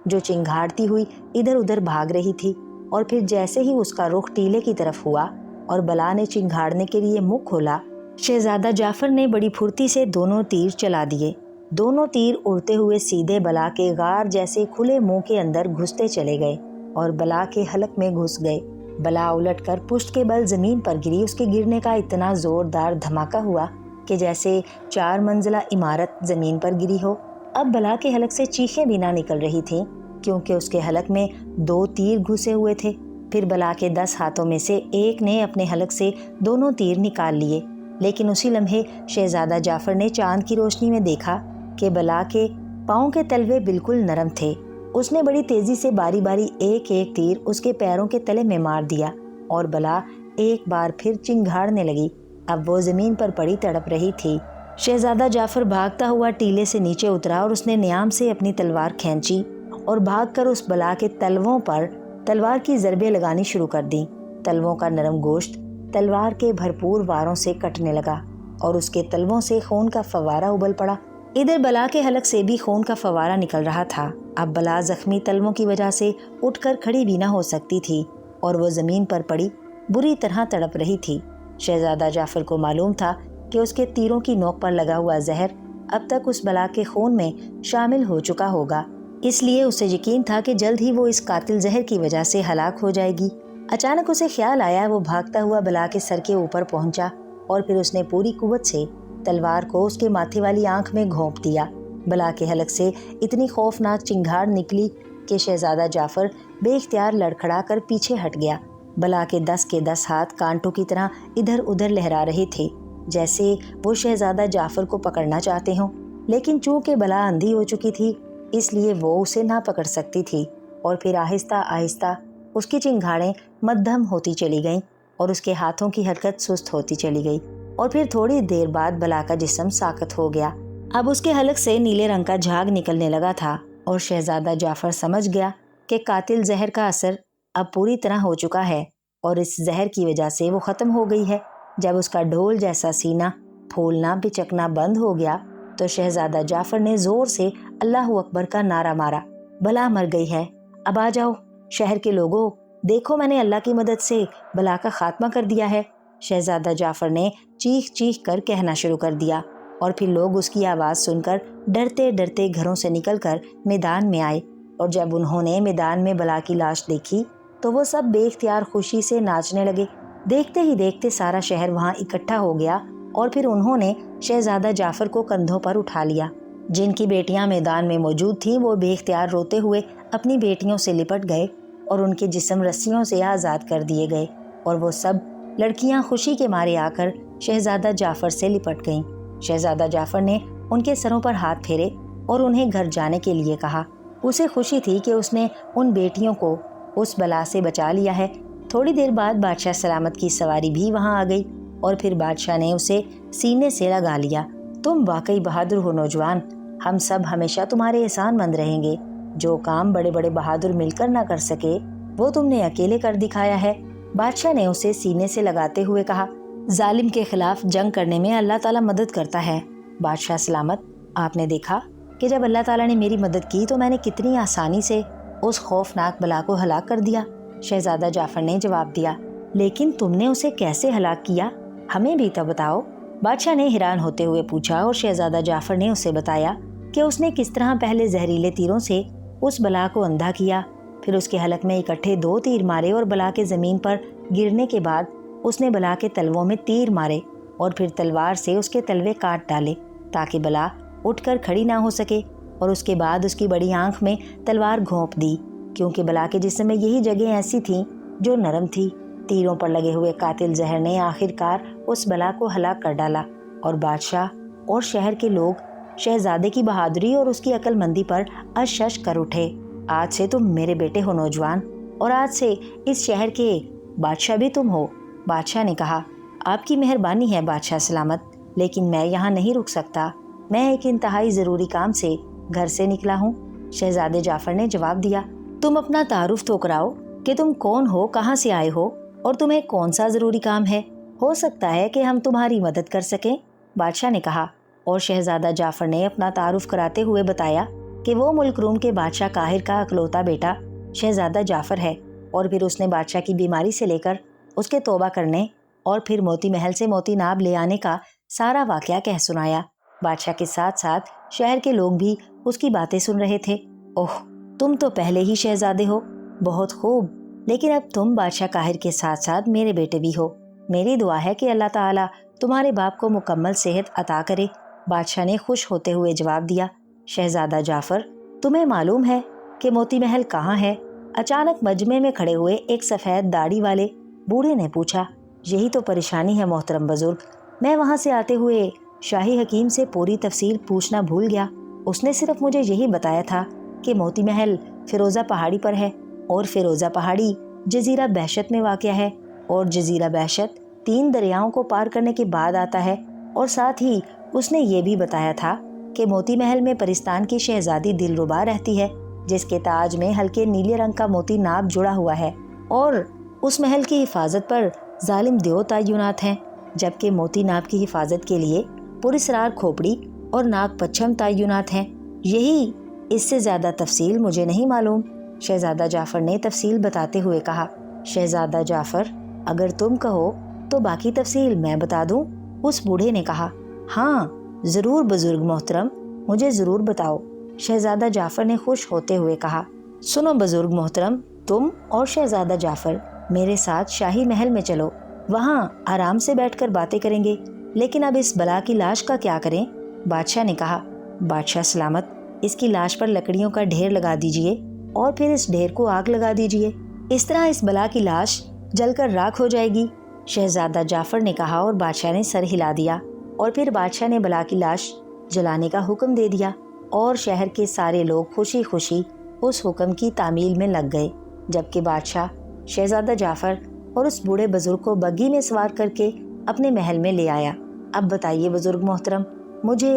جو چنگھاڑتی ہوئی ادھر ادھر بھاگ رہی تھی۔ اور پھر جیسے ہی اس کا رخ ٹیلے کی طرف ہوا اور بلا نے چنگھاڑنے کے لیے منہ کھولا، شہزادہ جعفر نے بڑی پھرتی سے دونوں تیر چلا دیے۔ دونوں تیر اڑتے ہوئے سیدھے بلا کے غار جیسے کھلے منہ کے اندر گھستے چلے گئے اور بلا کے حلق میں گھس گئے۔ بلا الٹ کر پشت کے بل زمین پر گری۔ اس کے گرنے کا اتنا زوردار دھماکہ ہوا کہ جیسے 4 منزلہ عمارت زمین پر گری ہو۔ اب بلا کے حلق سے چیخیں بھی نہ نکل رہی تھیں کیونکہ اس کے حلق میں 2 تیر گھسے ہوئے تھے۔ پھر بلا کے 10 ہاتھوں میں سے ایک نے اپنے حلق سے دونوں تیر نکال لیے، لیکن اسی لمحے شہزادہ جعفر نے چاند کی روشنی میں دیکھا کہ بلا کے پاؤں کے تلوے بالکل نرم تھے۔ اس نے بڑی تیزی سے باری باری ایک ایک تیر اس کے پیروں کے تلے میں مار دیا اور بلا ایک بار پھر چنگھاڑنے لگی۔ اب وہ زمین پر پڑی تڑپ رہی تھی۔ شہزادہ جعفر بھاگتا ہوا ٹیلے سے نیچے اترا اور اس نے نیام سے اپنی تلوار کھینچی اور بھاگ کر اس بلا کے تلووں پر تلوار کی ضربیں لگانی شروع کر دیں۔ تلووں کا نرم گوشت تلوار کے بھرپور واروں سے کٹنے لگا اور اس کے تلووں سے خون کا فوارہ ابل پڑا۔ ادھر بلا کے حلق سے بھی خون کا فوارہ نکل رہا تھا۔ اب بلا زخمی تلووں کی وجہ سے اٹھ کر کھڑی بھی نہ ہو سکتی تھی اور وہ زمین پر پڑی بری طرح تڑپ رہی تھی۔ شہزادہ جعفر کو معلوم تھا کہ اس کے تیروں کی نوک پر لگا ہوا زہر اب تک اس بلا کے خون میں شامل ہو چکا ہوگا، اس لیے اسے یقین تھا کہ جلد ہی وہ اس قاتل زہر کی وجہ سے ہلاک ہو جائے گی۔ اچانک اسے خیال آیا، وہ بھاگتا ہوا بلا کے سر کے اوپر پہنچا اور پھر اس نے پوری قوت سے تلوار کو اس کے ماتھے والی آنکھ میں گھونپ دیا۔ بلا کے حلق سے اتنی خوفناک چنگھاڑ نکلی کہ شہزادہ جعفر بے اختیار لڑکھڑا کر پیچھے ہٹ گیا۔ بلا کے 10 ہاتھ کانٹوں کی طرح ادھر ادھر لہرا رہے تھے جیسے وہ شہزادہ جعفر کو پکڑنا چاہتے ہوں، لیکن چونکہ بلا اندھی ہو چکی تھی اس لیے وہ اسے نہ پکڑ سکتی تھی۔ اور پھر آہستہ آہستہ اس کی چنگھاڑیں مدھم ہوتی چلی گئیں اور اس کے ہاتھوں کی حرکت سست ہوتی چلی گئی اور پھر تھوڑی دیر بعد بلا کا جسم ساکت ہو گیا۔ اب اس کے حلق سے نیلے رنگ کا جھاگ نکلنے لگا تھا اور شہزادہ جعفر سمجھ گیا کہ قاتل زہر کا اثر اب پوری طرح ہو چکا ہے اور اس زہر کی وجہ سے وہ ختم ہو گئی ہے۔ جب اس کا ڈھول جیسا سینہ پھولنا پچکنا بند ہو گیا تو شہزادہ جعفر نے زور سے اللہ اکبر کا نعرہ مارا۔ بلا مر گئی ہے، اب آ جاؤ شہر کے لوگوں، دیکھو میں نے اللہ کی مدد سے بلا کا خاتمہ کر دیا ہے۔ شہزادہ جعفر نے چیخ چیخ کر کہنا شروع کر دیا اور پھر لوگ اس کی آواز سن کر ڈرتے ڈرتے گھروں سے نکل کر میدان میں آئے اور جب انہوں نے میدان میں بلا کی لاش دیکھی تو وہ سب بے اختیار خوشی سے ناچنے لگے۔ دیکھتے ہی دیکھتے سارا شہر وہاں اکٹھا ہو گیا اور پھر انہوں نے شہزادہ جعفر کو کندھوں پر اٹھا لیا۔ جن کی بیٹیاں میدان میں موجود تھیں وہ بے اختیار روتے ہوئے اپنی بیٹیوں سے لپٹ گئے اور ان کے جسم رسیوں سے آزاد کر دیے گئے اور وہ سب لڑکیاں خوشی کے مارے آ کر شہزادہ جعفر سے لپٹ گئیں۔ شہزادہ جعفر نے ان کے سروں پر ہاتھ پھیرے اور انہیں گھر جانے کے لیے کہا۔ اسے خوشی تھی کہ اس نے ان بیٹیوں کو اس بلا سے بچا لیا ہے۔ تھوڑی دیر بعد بادشاہ سلامت کی سواری بھی وہاں آ گئی اور پھر بادشاہ نے اسے سینے سے لگا لیا۔ تم واقعی بہادر ہو نوجوان، ہم سب ہمیشہ تمہارے احسان مند رہیں گے۔ جو کام بڑے بڑے بہادر مل کر نہ کر سکے وہ تم نے اکیلے کر دکھایا ہے۔ بادشاہ نے اسے سینے سے لگاتے ہوئے کہا، ظالم کے خلاف جنگ کرنے میں اللہ تعالیٰ مدد کرتا ہے۔ بادشاہ سلامت، آپ نے دیکھا کہ جب اللہ تعالیٰ نے میری مدد کی تو میں نے کتنی آسانی سے اس خوفناک بلا کو ہلاک کر دیا۔ شہزادہ جعفر نے جواب دیا، لیکن تم نے اسے کیسے ہلاک کیا؟ ہمیں بھی تو بتاؤ۔ بادشاہ نے حیران ہوتے ہوئے پوچھا اور شہزادہ جعفر نے اسے بتایا کہ اس نے کس طرح پہلے زہریلے تیروں سے उस बला को अंधा किया। फिर उसके हलक में इकट्ठे 2 तीर मारे और बला के ज़मीन पर गिरने के बाद उसने बला के तलवों में तीर मारे और फिर तलवार से उसके तलवे काट डाले ताकि बला उठकर खड़ी ना हो सके। और उसके बाद उसकी बड़ी आंख में तलवार घोंप दी, क्योंकि बला के जिस्म में यही जगह ऐसी थी जो नरम थी। तीरों पर लगे हुए कातिल जहर ने आखिरकार उस बला को हलाक कर डाला और बादशाह और शहर के लोग शहजादे की बहादुरी और उसकी अक्लमंदी पर अशश कर उठे। आज से तुम मेरे बेटे हो नौजवान, और आज से इस शहर के बादशाह भी तुम हो। बादशाह ने कहा, आपकी मेहरबानी है बादशाह सलामत, लेकिन मैं यहाँ नहीं रुक सकता। मैं एक इंतहाई ज़रूरी काम से घर से निकला हूँ। शहजादे जाफर ने जवाब दिया, तुम अपना तारुफ तो कराओ कि तुम कौन हो, कहाँ से आए हो और तुम्हें कौन सा ज़रूरी काम है। हो सकता है कि हम तुम्हारी मदद कर सकें, बादशाह ने कहा। और शहजादा जाफर ने अपना तारुफ कराते हुए बताया कि वो मुल्क रूम के बादशाह काहिर का अकलौता बेटा शहजादा जाफर है। और फिर उसने बादशाह की बीमारी से लेकर उसके तौबा करने और फिर मोती महल से मोती नाब ले आने का सारा वाक़या कह सुनाया। बादशाह के साथ साथ शहर के लोग भी उसकी बातें सुन रहे थे। ओह, तुम तो पहले ही शहजादे हो, बहुत खूब, लेकिन अब तुम बादशाह काहिर के साथ साथ मेरे बेटे भी हो। मेरी दुआ है कि अल्लाह ताला तुम्हारे बाप को मुकम्मल सेहत अता करे, बादशाह ने खुश होते हुए जवाब दिया। शहजादा जाफर, तुम्हें मालूम है कि मोती महल कहाँ है? अचानक मजमे में खड़े हुए एक सफ़ेद दाढ़ी वाले बूढ़े ने पूछा। यही तो परेशानी है मोहतरम बुजुर्ग, मैं वहाँ से आते हुए शाही हकीम से पूरी तफसील पूछना भूल गया। उसने सिर्फ मुझे यही बताया था कि मोती महल फिरोज़ा पहाड़ी पर है और फिरोज़ा पहाड़ी जजीरा बहशत में वाक़या है और जजीरा बहशत 3 दरियाओं को पार करने के बाद आता है। और साथ ही उसने ये भी बताया था कि मोती महल में परिस्तान की शहजादी दिलरुबा रहती है, जिसके ताज में हल्के नीले रंग का मोती नाब जुड़ा हुआ है और उस महल की हिफाजत पर जालिम देव तैनात हैं, जबकि मोती नाब की हिफाजत के लिए पुरस्रार खोपड़ी और नाग पच्छम तैनात हैं। यही, इससे ज़्यादा तफसील मुझे नहीं मालूम, शहजादा जाफर ने तफसील बताते हुए कहा। शहजादा जाफर, अगर तुम कहो तो बाकी तफसील मैं बता दूं, उस बूढ़े ने कहा। हाँ ज़रूर बुजुर्ग मोहतरम, मुझे ज़रूर बताओ, शहजादा जाफर ने खुश होते हुए कहा। सुनो बुजुर्ग मोहतरम, तुम और शहजादा जाफर मेरे साथ शाही महल में चलो, वहाँ आराम से बैठकर बातें करेंगे। लेकिन अब इस बला की लाश का क्या करें? बादशाह ने कहा। बादशाह सलामत, इसकी लाश पर लकड़ियों का ढेर लगा दीजिए और फिर इस ढेर को आग लगा दीजिए। इस तरह इस बला की लाश जलकर राख हो जाएगी, शहजादा जाफर ने कहा। और बादशाह ने सर हिला दिया और फिर बादशाह ने बला की लाश जलाने का हुक्म दे दिया और शहर के सारे लोग खुशी खुशी उस हुक्म की तामील में लग गए, जबकि बादशाह शहजादा जाफर और उस बूढ़े बुजुर्ग को बग्गी में सवार करके अपने महल में ले आया। अब बताइए बुजुर्ग मोहतरम, मुझे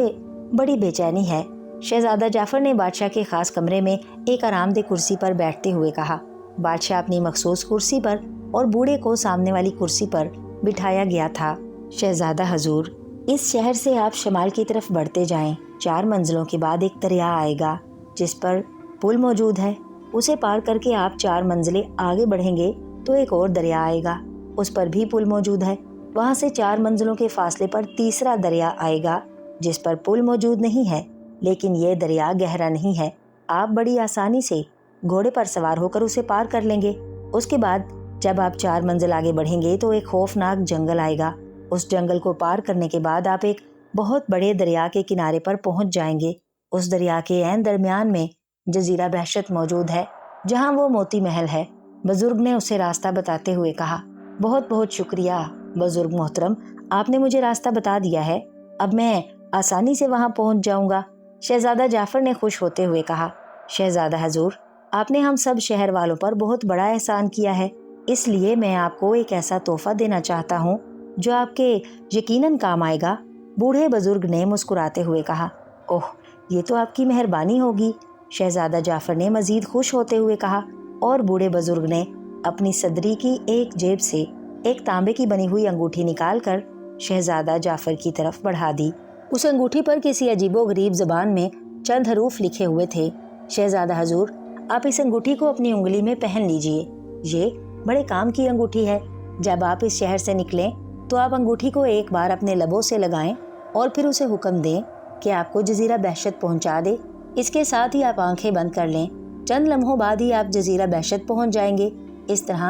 बड़ी बेचैनी है, शहजादा जाफर ने बादशाह के खास कमरे में एक आरामदेह कुर्सी पर बैठते हुए कहा। बादशाह अपनी मखसूस कुर्सी पर और बूढ़े को सामने वाली कुर्सी पर बिठाया गया था। शहजादा हजूर, इस शहर से आप शमाल की तरफ बढ़ते जाएं, 4 मंजिलों के बाद एक दरिया आएगा जिस पर पुल मौजूद है। उसे पार करके आप 4 मंजिलें आगे बढ़ेंगे तो एक और दरिया आएगा, उस पर भी पुल मौजूद है। वहाँ से 4 मंजिलों के फासले पर तीसरा दरिया आएगा जिस पर पुल मौजूद नहीं है, लेकिन ये दरिया गहरा नहीं है। आप बड़ी आसानी से घोड़े पर सवार होकर उसे पार कर लेंगे। उसके बाद जब आप 4 मंजिल आगे बढ़ेंगे तो एक खौफनाक जंगल आएगा। उस जंगल को पार करने के बाद आप एक बहुत बड़े दरिया के किनारे पर पहुंच जाएंगे। उस दरिया के ऐन दरमियान में जजीरा बहशत मौजूद है, जहां वो मोती महल है, बुजुर्ग ने उसे रास्ता बताते हुए कहा। बहुत बहुत शुक्रिया बुजुर्ग मोहतरम, आपने मुझे रास्ता बता दिया है, अब मैं आसानी से वहां पहुंच जाऊंगा, शहजादा जाफर ने खुश होते हुए कहा। शहजादा हजूर, आपने हम सब शहर वालों पर बहुत बड़ा एहसान किया है, इसलिए मैं आपको एक ऐसा तोहफा देना चाहता हूँ जो आपके यकीनन काम आएगा, बूढ़े बुजुर्ग ने मुस्कुराते हुए कहा। ओह, ये तो आपकी मेहरबानी होगी, शहजादा जाफर ने मजीद खुश होते हुए कहा। और बूढ़े बुजुर्ग ने अपनी सदरी की एक जेब से एक तांबे की बनी हुई अंगूठी निकालकर शहजादा जाफर की तरफ बढ़ा दी। उस अंगूठी पर किसी अजीबोगरीब ज़बान में चंद हरूफ लिखे हुए थे। शहजादा हजूर, आप इस अंगूठी को अपनी उंगली में पहन लीजिए, ये बड़े काम की अंगूठी है। जब आप इस शहर से निकलें तो आप अंगूठी को एक बार अपने लबों से लगाएं और फिर उसे हुक्म दें कि आपको जजीरा बहशत पहुंचा दे। इसके साथ ही आप आंखें बंद कर लें चंद लम्हों बाद ही आप जजीरा बहशत पहुंच जाएंगे। इस तरह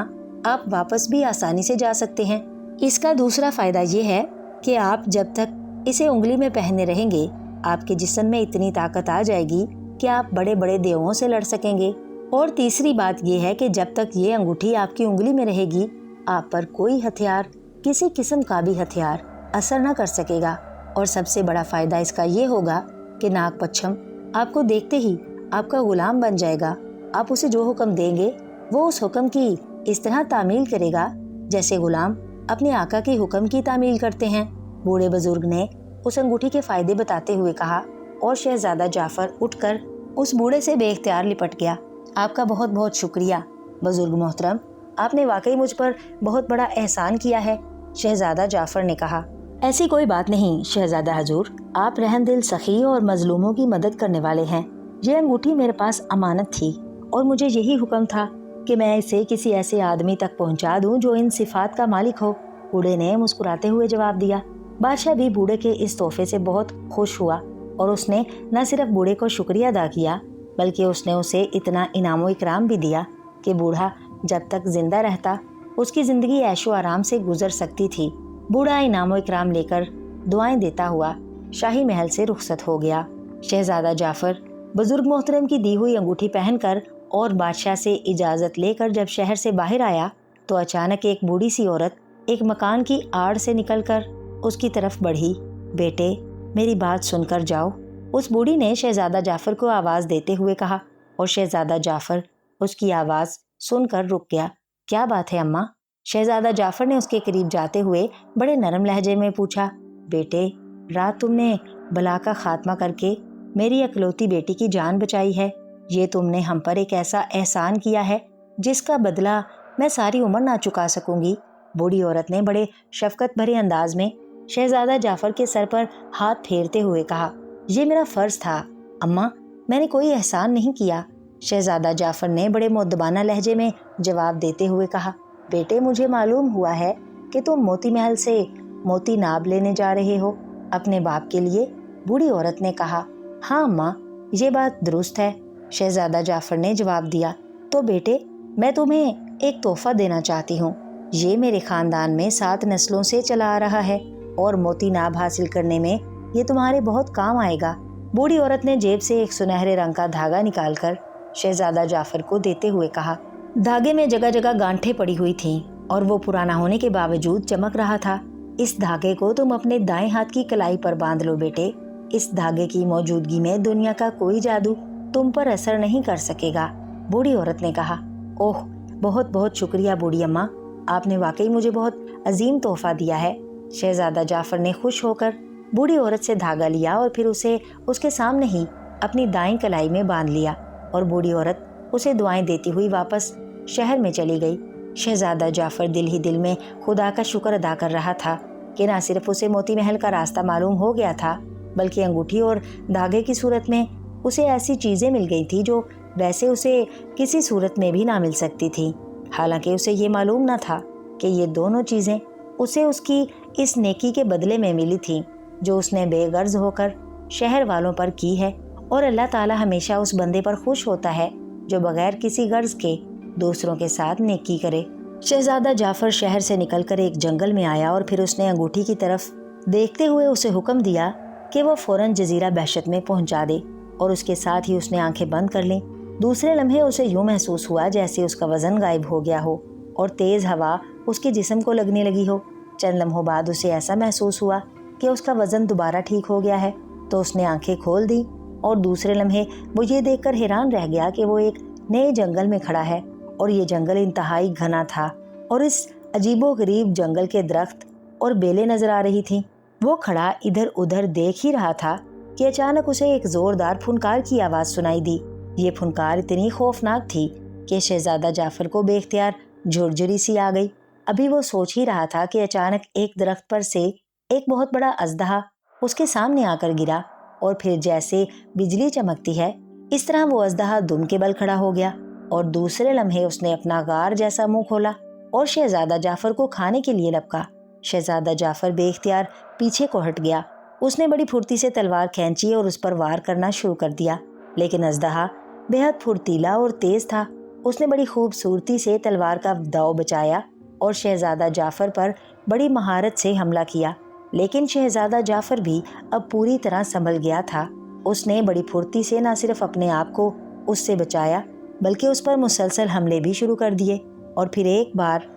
आप वापस भी आसानी से जा सकते हैं। इसका दूसरा फायदा ये है कि आप जब तक इसे उंगली में पहने रहेंगे, आपके जिस्म में इतनी ताकत आ जाएगी कि आप बड़े बड़े देवों से लड़ सकेंगे। और तीसरी बात यह है कि जब तक ये अंगूठी आपकी उंगली में रहेगी, आप पर कोई हथियार, किसी किस्म का भी हथियार असर न कर सकेगा। और सबसे बड़ा फायदा इसका ये होगा कि नाग पच्छम आपको देखते ही आपका गुलाम बन जाएगा। आप उसे जो हुक्म देंगे वो उस हुक्म की इस तरह तामील करेगा जैसे गुलाम अपने आका के हुक्म की तामील करते हैं। बूढ़े बुजुर्ग ने उस अंगूठी के फायदे बताते हुए कहा और शहजादा जाफर उठकर उस बूढ़े से बेख्तियार लिपट गया। आपका बहुत बहुत शुक्रिया बुजुर्ग मोहतरम, आपने वाकई मुझ पर बहुत बड़ा एहसान किया है, शहजादा जाफर ने कहा। ऐसी कोई बात नहीं शहजादा हजूर, आप रहम दिल सखी और मजलूमों की मदद करने वाले हैं। ये अंगूठी मेरे पास अमानत थी और मुझे यही हुक्म था कि मैं इसे किसी ऐसे आदमी तक पहुंचा दूं जो इन सिफात का मालिक हो। बूढ़े ने मुस्कुराते हुए जवाब दिया। बादशाह भी बूढ़े के इस तोहफे से बहुत खुश हुआ और उसने न सिर्फ बूढ़े को शुक्रिया अदा किया बल्कि उसने उसे इतना इनाम इकराम भी दिया कि बूढ़ा जब तक जिंदा रहता उसकी जिंदगी ऐशो आराम से गुजर सकती थी। बूढ़ा इनाम इकराम लेकर दुआएं देता हुआ शाही महल से रुखसत हो गया। शहजादा जाफर बुजुर्ग मोहतरम की दी हुई अंगूठी पहनकर और बादशाह से इजाज़त लेकर जब शहर से बाहर आया तो अचानक एक बूढ़ी सी औरत एक मकान की आड़ से निकलकर उसकी तरफ बढ़ी। बेटे, मेरी बात सुनकर जाओ, उस बूढ़ी ने शहजादा जाफर को आवाज़ देते हुए कहा और शहजादा जाफर उसकी आवाज़ सुनकर रुक गया। क्या बात है अम्मा? शहजादा जाफर ने उसके करीब जाते हुए बड़े नरम लहजे में पूछा। बेटे, रात तुमने बला का खात्मा करके मेरी अकलौती बेटी की जान बचाई है। ये तुमने हम पर एक ऐसा एहसान किया है जिसका बदला मैं सारी उम्र ना चुका सकूंगी। बूढ़ी औरत ने बड़े शफकत भरे अंदाज में शहजादा जाफर के सर पर हाथ फेरते हुए कहा, ये मेरा फर्ज था अम्मा, मैंने कोई एहसान नहीं किया। शहजादा जाफर ने बड़े मुअद्दबाना लहजे में जवाब देते हुए कहा, बेटे, मुझे मालूम हुआ है कि तुम मोती महल से मोती नाब लेने जा रहे हो अपने बाप के लिए। बूढ़ी औरत ने कहा, हाँ अम्मा, ये बात दुरुस्त है। शहजादा जाफर ने जवाब दिया, तो बेटे, मैं तुम्हें एक तोहफा देना चाहती हूँ। ये मेरे खानदान में 7 नस्लों से चला आ रहा है और मोती नाब हासिल करने में ये तुम्हारे बहुत काम आएगा। बूढ़ी औरत ने जेब से एक सुनहरे रंग का धागा निकालकर शहजादा जाफर को देते हुए कहा। धागे में जगह जगह गांठें पड़ी हुई थीं और वो पुराना होने के बावजूद चमक रहा था। इस धागे को तुम अपने दाएं हाथ की कलाई पर बांध लो बेटे। इस धागे की मौजूदगी में दुनिया का कोई जादू तुम पर असर नहीं कर सकेगा। बूढ़ी औरत ने कहा, ओह, बहुत बहुत शुक्रिया बूढ़ी अम्मा, आपने वाकई मुझे बहुत अजीम तोहफा दिया है। शहजादा जाफर ने खुश होकर बूढ़ी औरत से धागा लिया और फिर उसे उसके सामने ही अपनी दाईं कलाई में बांध लिया और बूढ़ी औरत उसे दुआएं देती हुई वापस शहर में चली गई। शहजादा जाफर दिल ही दिल में खुदा का शुक्र अदा कर रहा था कि न सिर्फ उसे मोती महल का रास्ता मालूम हो गया था बल्कि अंगूठी और धागे की सूरत में उसे ऐसी चीज़ें मिल गई थी जो वैसे उसे किसी सूरत में भी ना मिल सकती थी। हालांकि उसे ये मालूम ना था कि ये दोनों चीज़ें उसे उसकी इस नेकी के बदले में मिली थी जो उसने बेगर्ज होकर शहर वालों पर की है। और अल्लाह ताला हमेशा उस बंदे पर खुश होता है जो बगैर किसी गर्ज के दूसरों के साथ नेकी करे। शहजादा जाफर शहर से निकलकर एक जंगल में आया और फिर उसने अंगूठी की तरफ देखते हुए उसे हुक्म दिया कि वो फौरन जजीरा बहशत में पहुंचा दे और उसके साथ ही उसने आंखें बंद कर लीं। दूसरे लम्हे उसे यूं महसूस हुआ जैसे उसका वजन गायब हो गया हो और तेज हवा उसके जिस्म को लगने लगी हो। चंद लम्हों बाद उसे ऐसा महसूस हुआ कि उसका वजन दोबारा ठीक हो गया है तो उसने आंखें खोल दी और दूसरे लम्हे वो ये देखकर हैरान रह गया कि वो एक नए जंगल में खड़ा है और ये जंगल इंतहाई घना था और इस अजीबोगरीब जंगल के दरख्त और बेलें नजर आ रही थीं। वो खड़ा इधर उधर देख ही रहा था कि अचानक उसे एक जोरदार फुनकार की आवाज़ सुनाई दी। ये फुनकार इतनी खौफनाक थी कि शहजादा जाफर को बेख्तियार झुरझुरी सी आ गई। अभी वो सोच ही रहा था कि अचानक एक दरख्त पर से एक बहुत बड़ा अजदहा उसके सामने आकर गिरा और फिर जैसे बिजली चमकती है इस तरह वो अजदहा दुम के बल खड़ा हो गया और दूसरे लम्हे उसने अपना गार जैसा मुंह खोला और शहजादा जाफर को खाने के लिए लपका। शहजादा जाफर बेख्तियार पीछे को हट गया। उसने बड़ी फुर्ती से तलवार खींची और उस पर वार करना शुरू कर दिया, लेकिन अजदहा बेहद फुर्तीला और तेज था। उसने बड़ी खूबसूरती से तलवार का दाव बचाया और शहजादा जाफर पर बड़ी महारत से हमला किया। लेकिन शहजादा जाफर भी अब पूरी तरह संभल गया था। उसने बड़ी फुर्ती से न सिर्फ अपने आप को उससे बचाया बल्कि उस पर मुसलसल हमले भी शुरू कर दिए और फिर एक बार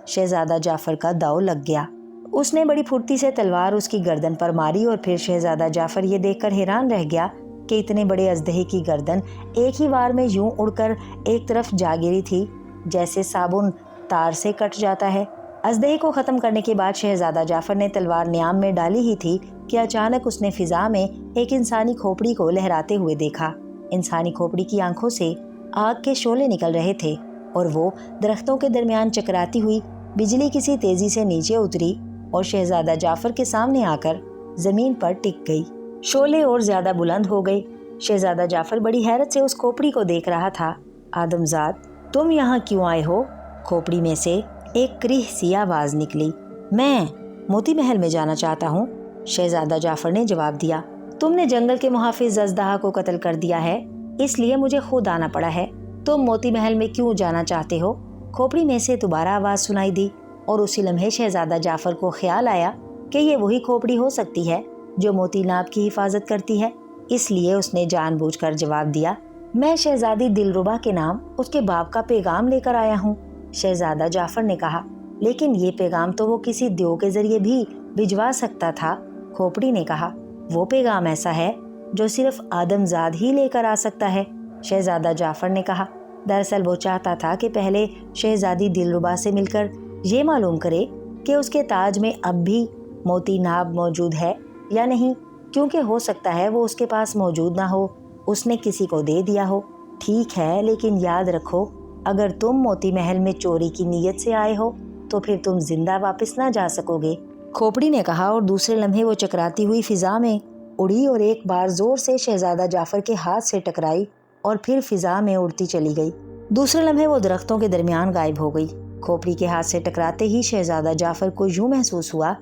शहजादा जाफर का दाव लग गया। उसने बड़ी फुर्ती से तलवार उसकी गर्दन पर मारी और फिर शहजादा जाफर ये देखकर हैरान रह गया कि इतने बड़े अजदहे की गर्दन एक ही वार में यूं उड़कर एक तरफ जा गिरी थी जैसे साबुन तार से कट जाता है। अजदहे को खत्म करने के बाद शहजादा जाफर ने तलवार न्याम में डाली ही थी कि अचानक उसने फिजा में एक इंसानी खोपड़ी को लहराते हुए देखा। इंसानी खोपड़ी की आंखों से आग के शोले निकल रहे थे और वो दरख्तों के दरमियान चकराती हुई बिजली किसी तेजी से नीचे उतरी और शहजादा जाफर के सामने आकर जमीन पर टिक गई। शोले और ज्यादा बुलंद हो गए। शहजादा जाफर बड़ी हैरत से उस खोपड़ी को देख रहा था। आदमजाद, तुम यहाँ क्यों आए हो? खोपड़ी में से एक क्रीह सी आवाज निकली। मैं मोती महल में जाना चाहता हूँ, शहजादा जाफर ने जवाब दिया। तुमने जंगल के मुहाफिज अजदहा को कत्ल कर दिया है, इसलिए मुझे खुद आना पड़ा है। तुम मोती महल में क्यों जाना चाहते हो? खोपड़ी में से दोबारा आवाज सुनाई दी और उसी लम्हे शहजादा जाफर को ख्याल आया कि ये वही खोपड़ी हो सकती है जो मोती नाब की हिफाजत करती है। इसलिए उसने जानबूझकर जवाब दिया, मैं शहजादी दिलरुबा के नाम उसके बाप का पैगाम लेकर आया हूँ। शहजादा जाफर ने कहा, लेकिन ये पैगाम तो वो किसी द्यो के जरिए भी भिजवा सकता था। खोपड़ी ने कहा, वो पैगाम ऐसा है जो सिर्फ आदमजाद ही लेकर आ सकता है। शहजादा जाफर ने कहा, दरअसल वो चाहता था कि पहले शहजादी दिलरुबा से मिलकर ये मालूम करे कि उसके ताज में अब भी मोती नाब मौजूद है या नहीं, क्योंकि हो सकता है वो उसके पास मौजूद ना हो, उसने किसी को दे दिया हो। ठीक है, लेकिन याद रखो, अगर तुम मोती महल में चोरी की नीयत से आए हो तो फिर तुम जिंदा वापस ना जा सकोगे, खोपड़ी ने कहा और दूसरे लम्हे वो चकराती हुई फिजा में उड़ी और एक बार जोर से शहजादा जाफर के हाथ से टकराई और फिर फिजा में उड़ती चली गई। दूसरे लम्हे वो दरख्तों के दरमियान गायब हो गई। खोपड़ी के हाथ से टकराते ही शहजादा जाफर को यूं महसूस हुआ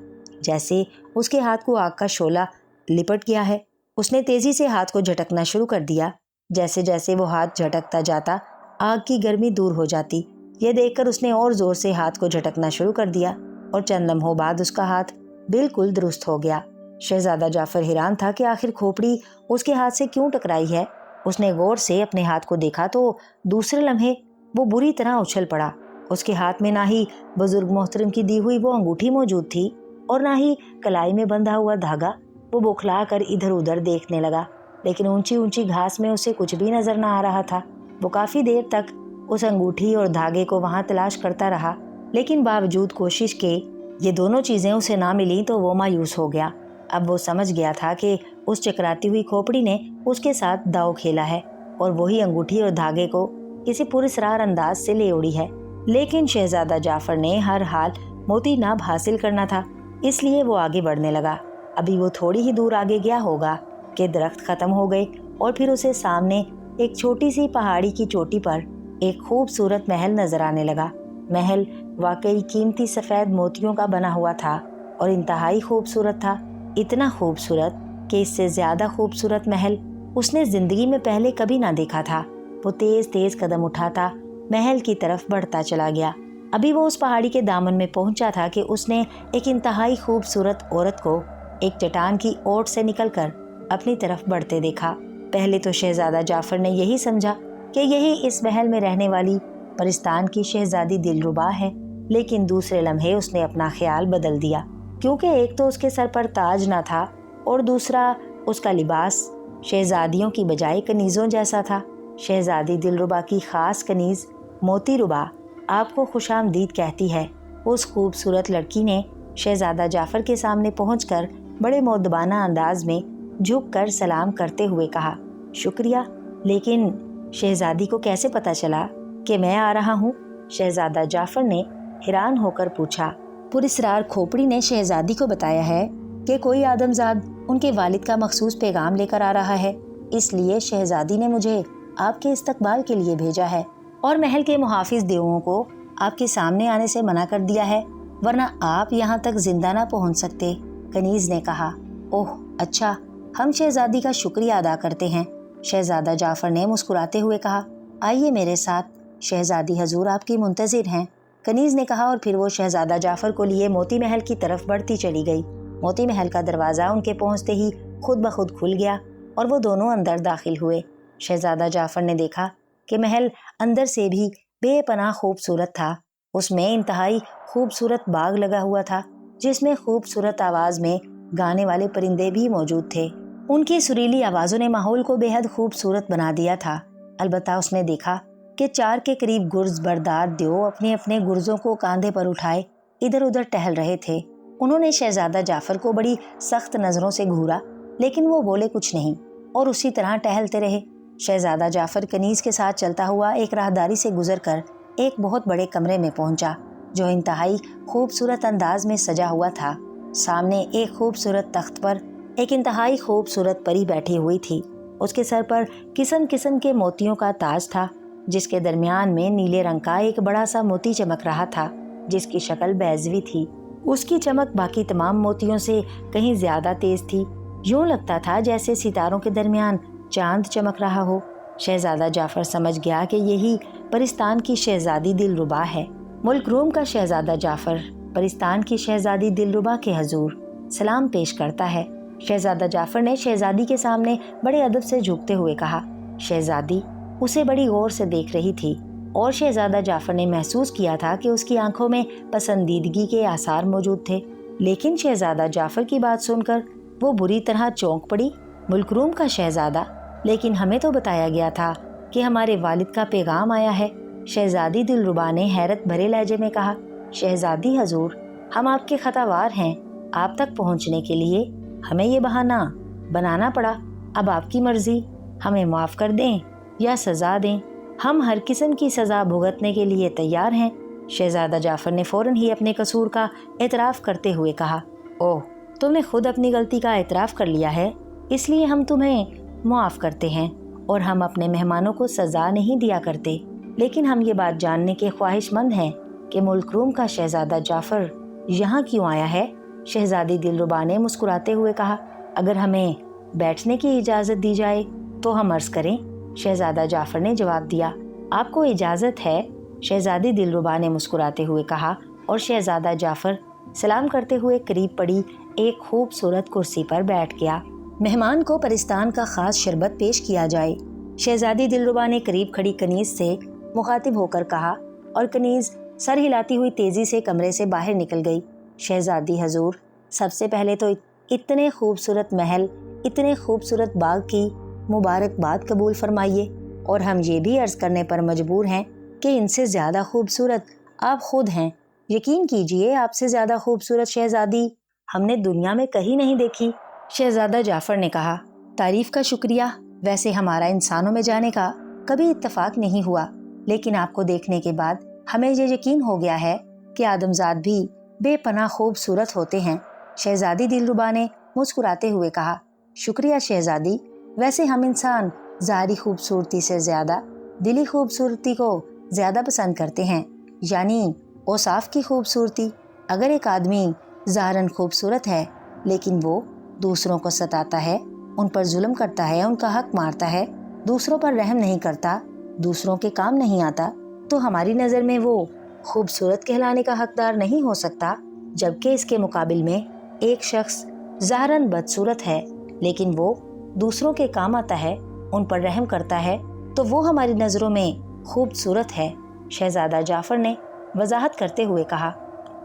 जैसे उसके हाथ को आग का शोला लिपट गया है। उसने तेजी से हाथ को झटकना शुरू कर दिया। जैसे जैसे वो हाथ झटकता जाता आग की गर्मी दूर हो जाती। ये देखकर उसने और जोर से हाथ को झटकना शुरू कर दिया और चंद लम्हों बाद उसका हाथ बिल्कुल दुरुस्त हो गया। शहजादा जाफर हैरान था कि आखिर खोपड़ी उसके हाथ से क्यों टकराई है। उसने गौर से अपने हाथ को देखा तो दूसरे लम्हे वो बुरी तरह उछल पड़ा। उसके हाथ में ना ही बुजुर्ग मोहतरम की दी हुई वो अंगूठी मौजूद थी और ना ही कलाई में बंधा हुआ धागा। वो बौखला कर इधर उधर देखने लगा, लेकिन ऊंची ऊंची घास में उसे कुछ भी नजर न आ रहा था। वो काफी देर तक उस अंगूठी और धागे को वहां तलाश करता रहा, लेकिन बावजूद कोशिश के ये दोनों चीजें उसे ना मिली तो वो मायूस हो गया। अब वो समझ गया था कि उस चकराती हुई खोपड़ी ने उसके साथ दाव खेला है और वही अंगूठी और धागे को किसी पुरस्कार अंदाज से ले उड़ी है। लेकिन शहजादा जाफर ने हर हाल मोती नाब हासिल करना था, इसलिए वो आगे बढ़ने लगा। अभी वो थोड़ी ही दूर आगे गया होगा कि दरख्त खत्म हो गए और फिर उसे सामने एक छोटी सी पहाड़ी की चोटी पर एक खूबसूरत महल नजर आने लगा। महल वाकई कीमती सफेद मोतियों का बना हुआ था और इंतहाई खूबसूरत था। इतना खूबसूरत कि इससे ज्यादा खूबसूरत महल उसने जिंदगी में पहले कभी ना देखा था। वो तेज तेज कदम उठाता महल की तरफ बढ़ता चला गया। अभी वो उस पहाड़ी के दामन में पहुंचा था कि उसने एक इंतहाई खूबसूरत औरत को एक चट्टान की ओट से निकलकर अपनी तरफ बढ़ते देखा। पहले तो शहजादा जाफर ने यही समझा कि यही इस महल में रहने वाली परिस्तान की शहजादी दिलरुबा है, लेकिन दूसरे लम्हे उसने अपना ख्याल बदल दिया, क्योंकि एक तो उसके सर पर ताज ना था और दूसरा उसका लिबास शहजादियों की बजाय कनीज़ों जैसा था। शहजादी दिलरुबा की खास कनीज मोती रुबा आपको खुशामदीद कहती है। उस खूबसूरत लड़की ने शहजादा जाफर के सामने पहुंचकर बड़े मुअद्दबाना अंदाज में झुककर सलाम करते हुए कहा, शुक्रिया, लेकिन शहजादी को कैसे पता चला कि मैं आ रहा हूँ? शहजादा जाफर ने हैरान होकर पूछा। पुरस्कार खोपड़ी ने शहजादी को बताया है कि कोई आदमजाद उनके वालिद का मखसूस पैगाम लेकर आ रहा है, इसलिए शहजादी ने मुझे आपके इस्तकबाल के लिए भेजा है और महल के मुहाफिज देवों को आपके सामने आने से मना कर दिया है, वरना आप यहाँ तक जिंदा ना पहुँच सकते। कनीज ने कहा, ओह अच्छा, हम शहजादी का शुक्रिया अदा करते हैं। शहजादा जाफर ने मुस्कुराते हुए कहा, आइए मेरे साथ, शहजादी हजूर आपकी मुंतजिर हैं। कनीज़ ने कहा और फिर वो शहजादा जाफर को लिए मोती महल की तरफ बढ़ती चली गई। मोती महल का दरवाज़ा उनके पहुंचते ही खुद ब खुद खुल गया और वो दोनों अंदर दाखिल हुए। शहजादा जाफर ने देखा कि महल अंदर से भी बेपनाह खूबसूरत था। उसमें इंतहाई खूबसूरत बाग लगा हुआ था, जिसमें खूबसूरत आवाज़ में गाने वाले परिंदे भी मौजूद थे। उनकी सुरीली आवाज़ों ने माहौल को बेहद खूबसूरत बना दिया था। अलबत्ता उसने देखा कि 4 के करीब गुर्ज बरदार द्यो अपने अपने गुर्जों को कांधे पर उठाए इधर उधर टहल रहे थे। उन्होंने शहजादा जाफर को बड़ी सख्त नज़रों से घूरा, लेकिन वो बोले कुछ नहीं और उसी तरह टहलते रहे। शहजादा जाफर कनीज़ के साथ चलता हुआ एक राहदारी से गुजरकर एक बहुत बड़े कमरे में पहुंचा, जो इंतहाई खूबसूरत अंदाज में सजा हुआ था। सामने एक खूबसूरत तख्त पर एक इंतहाई खूबसूरत परी बैठी हुई थी। उसके सर पर किस्म किस्म के मोतियों का ताज था, जिसके दरमियान में नीले रंग का एक बड़ा सा मोती चमक रहा था, जिसकी शक्ल बैजवी थी। उसकी चमक बाकी तमाम मोतियों से कहीं ज्यादा तेज थी। यूं लगता था जैसे सितारों के दरमियान चांद चमक रहा हो। शहजादा जाफर समझ गया कि यही परिस्तान की शहजादी दिलरुबा है। मुल्क रोम का शहजादा जाफर परिस्तान की शहजादी दिलरुबा के हजूर सलाम पेश करता है। शहजादा जाफर ने शहजादी के सामने बड़े अदब से झुकते हुए कहा। शहजादी उसे बड़ी गौर से देख रही थी और शहजादा जाफर ने महसूस किया था कि उसकी आंखों में पसंदीदगी के आसार मौजूद थे। लेकिन शहजादा जाफर की बात सुनकर वो बुरी तरह चौंक पड़ी। मुल्क रोम का शहजादा, लेकिन हमें तो बताया गया था कि हमारे वालिद का पैगाम आया है। शहजादी दिलरुबा ने हैरत भरे लहजे में कहा, शहजादी हजूर, हम आपके खतावार हैं। आप तक पहुंचने के लिए हमें ये बहाना बनाना पड़ा। अब आपकी मर्जी, हमें माफ़ कर दें या सज़ा दें। हम हर किस्म की सज़ा भुगतने के लिए तैयार हैं। शहजादा जाफर ने फ़ौरन ही अपने कसूर का एतराफ़ करते हुए कहा, ओह, तुमने खुद अपनी गलती का एतराफ़ कर लिया है, इसलिए हम तुम्हें मुआफ़ करते हैं और हम अपने मेहमानों को सज़ा नहीं दिया करते। लेकिन हम ये बात जानने के ख्वाहिशमंद हैं कि मुल्क रोम का शहजादा जाफर यहाँ क्यों आया है। शहजादी दिलरुबा ने मुस्कुराते हुए कहा, अगर हमें बैठने की इजाज़त दी जाए तो हम अर्ज़ करें। शहजादा जाफर ने जवाब दिया, आपको इजाज़त है। शहजादी दिलरुबा ने मुस्कुराते हुए कहा और शहजादा जाफर सलाम करते हुए करीब पड़ी एक खूबसूरत कुर्सी पर बैठ गया। मेहमान को परिस्तान का खास शरबत पेश किया जाए। शहजादी दिलरुबा ने करीब खड़ी कनीज़ से मुखातिब होकर कहा और कनीज़ सर हिलाती हुई तेजी से कमरे से बाहर निकल गई। शहजादी हजूर, सबसे पहले तो इतने खूबसूरत महल, इतने खूबसूरत बाग की मुबारकबाद कबूल फरमाइए, और हम ये भी अर्ज़ करने पर मजबूर हैं कि इनसे ज़्यादा खूबसूरत आप खुद हैं। यकीन कीजिए, आपसे ज़्यादा खूबसूरत शहजादी हमने दुनिया में कहीं नहीं देखी। शहजादा जाफर ने कहा, तारीफ़ का शुक्रिया। वैसे हमारा इंसानों में जाने का कभी इत्तफाक नहीं हुआ, लेकिन आपको देखने के बाद हमें ये यकीन हो गया है कि आदमजाद भी बेपनाह खूबसूरत होते हैं। शहजादी दिलरुबा ने मुस्कुराते हुए कहा, शुक्रिया शहजादी। वैसे हम इंसान ज़ाहरी खूबसूरती से ज़्यादा दिली खूबसूरती को ज़्यादा पसंद करते हैं, यानी औसाफ की खूबसूरती। अगर एक आदमी ज़ाहरन खूबसूरत है लेकिन वो दूसरों को सताता है, उन पर जुल्म करता है, उनका हक मारता है, दूसरों पर रहम नहीं करता, दूसरों के काम नहीं आता, तो हमारी नज़र में वो खूबसूरत कहलाने का हकदार नहीं हो सकता। जबकि इसके मुकाबिल में एक शख्स ज़ाहरन बदसूरत है लेकिन वो दूसरों के काम आता है, उन पर रहम करता है, तो वो हमारी नज़रों में खूबसूरत है। शहजादा जाफर ने वजाहत करते हुए कहा,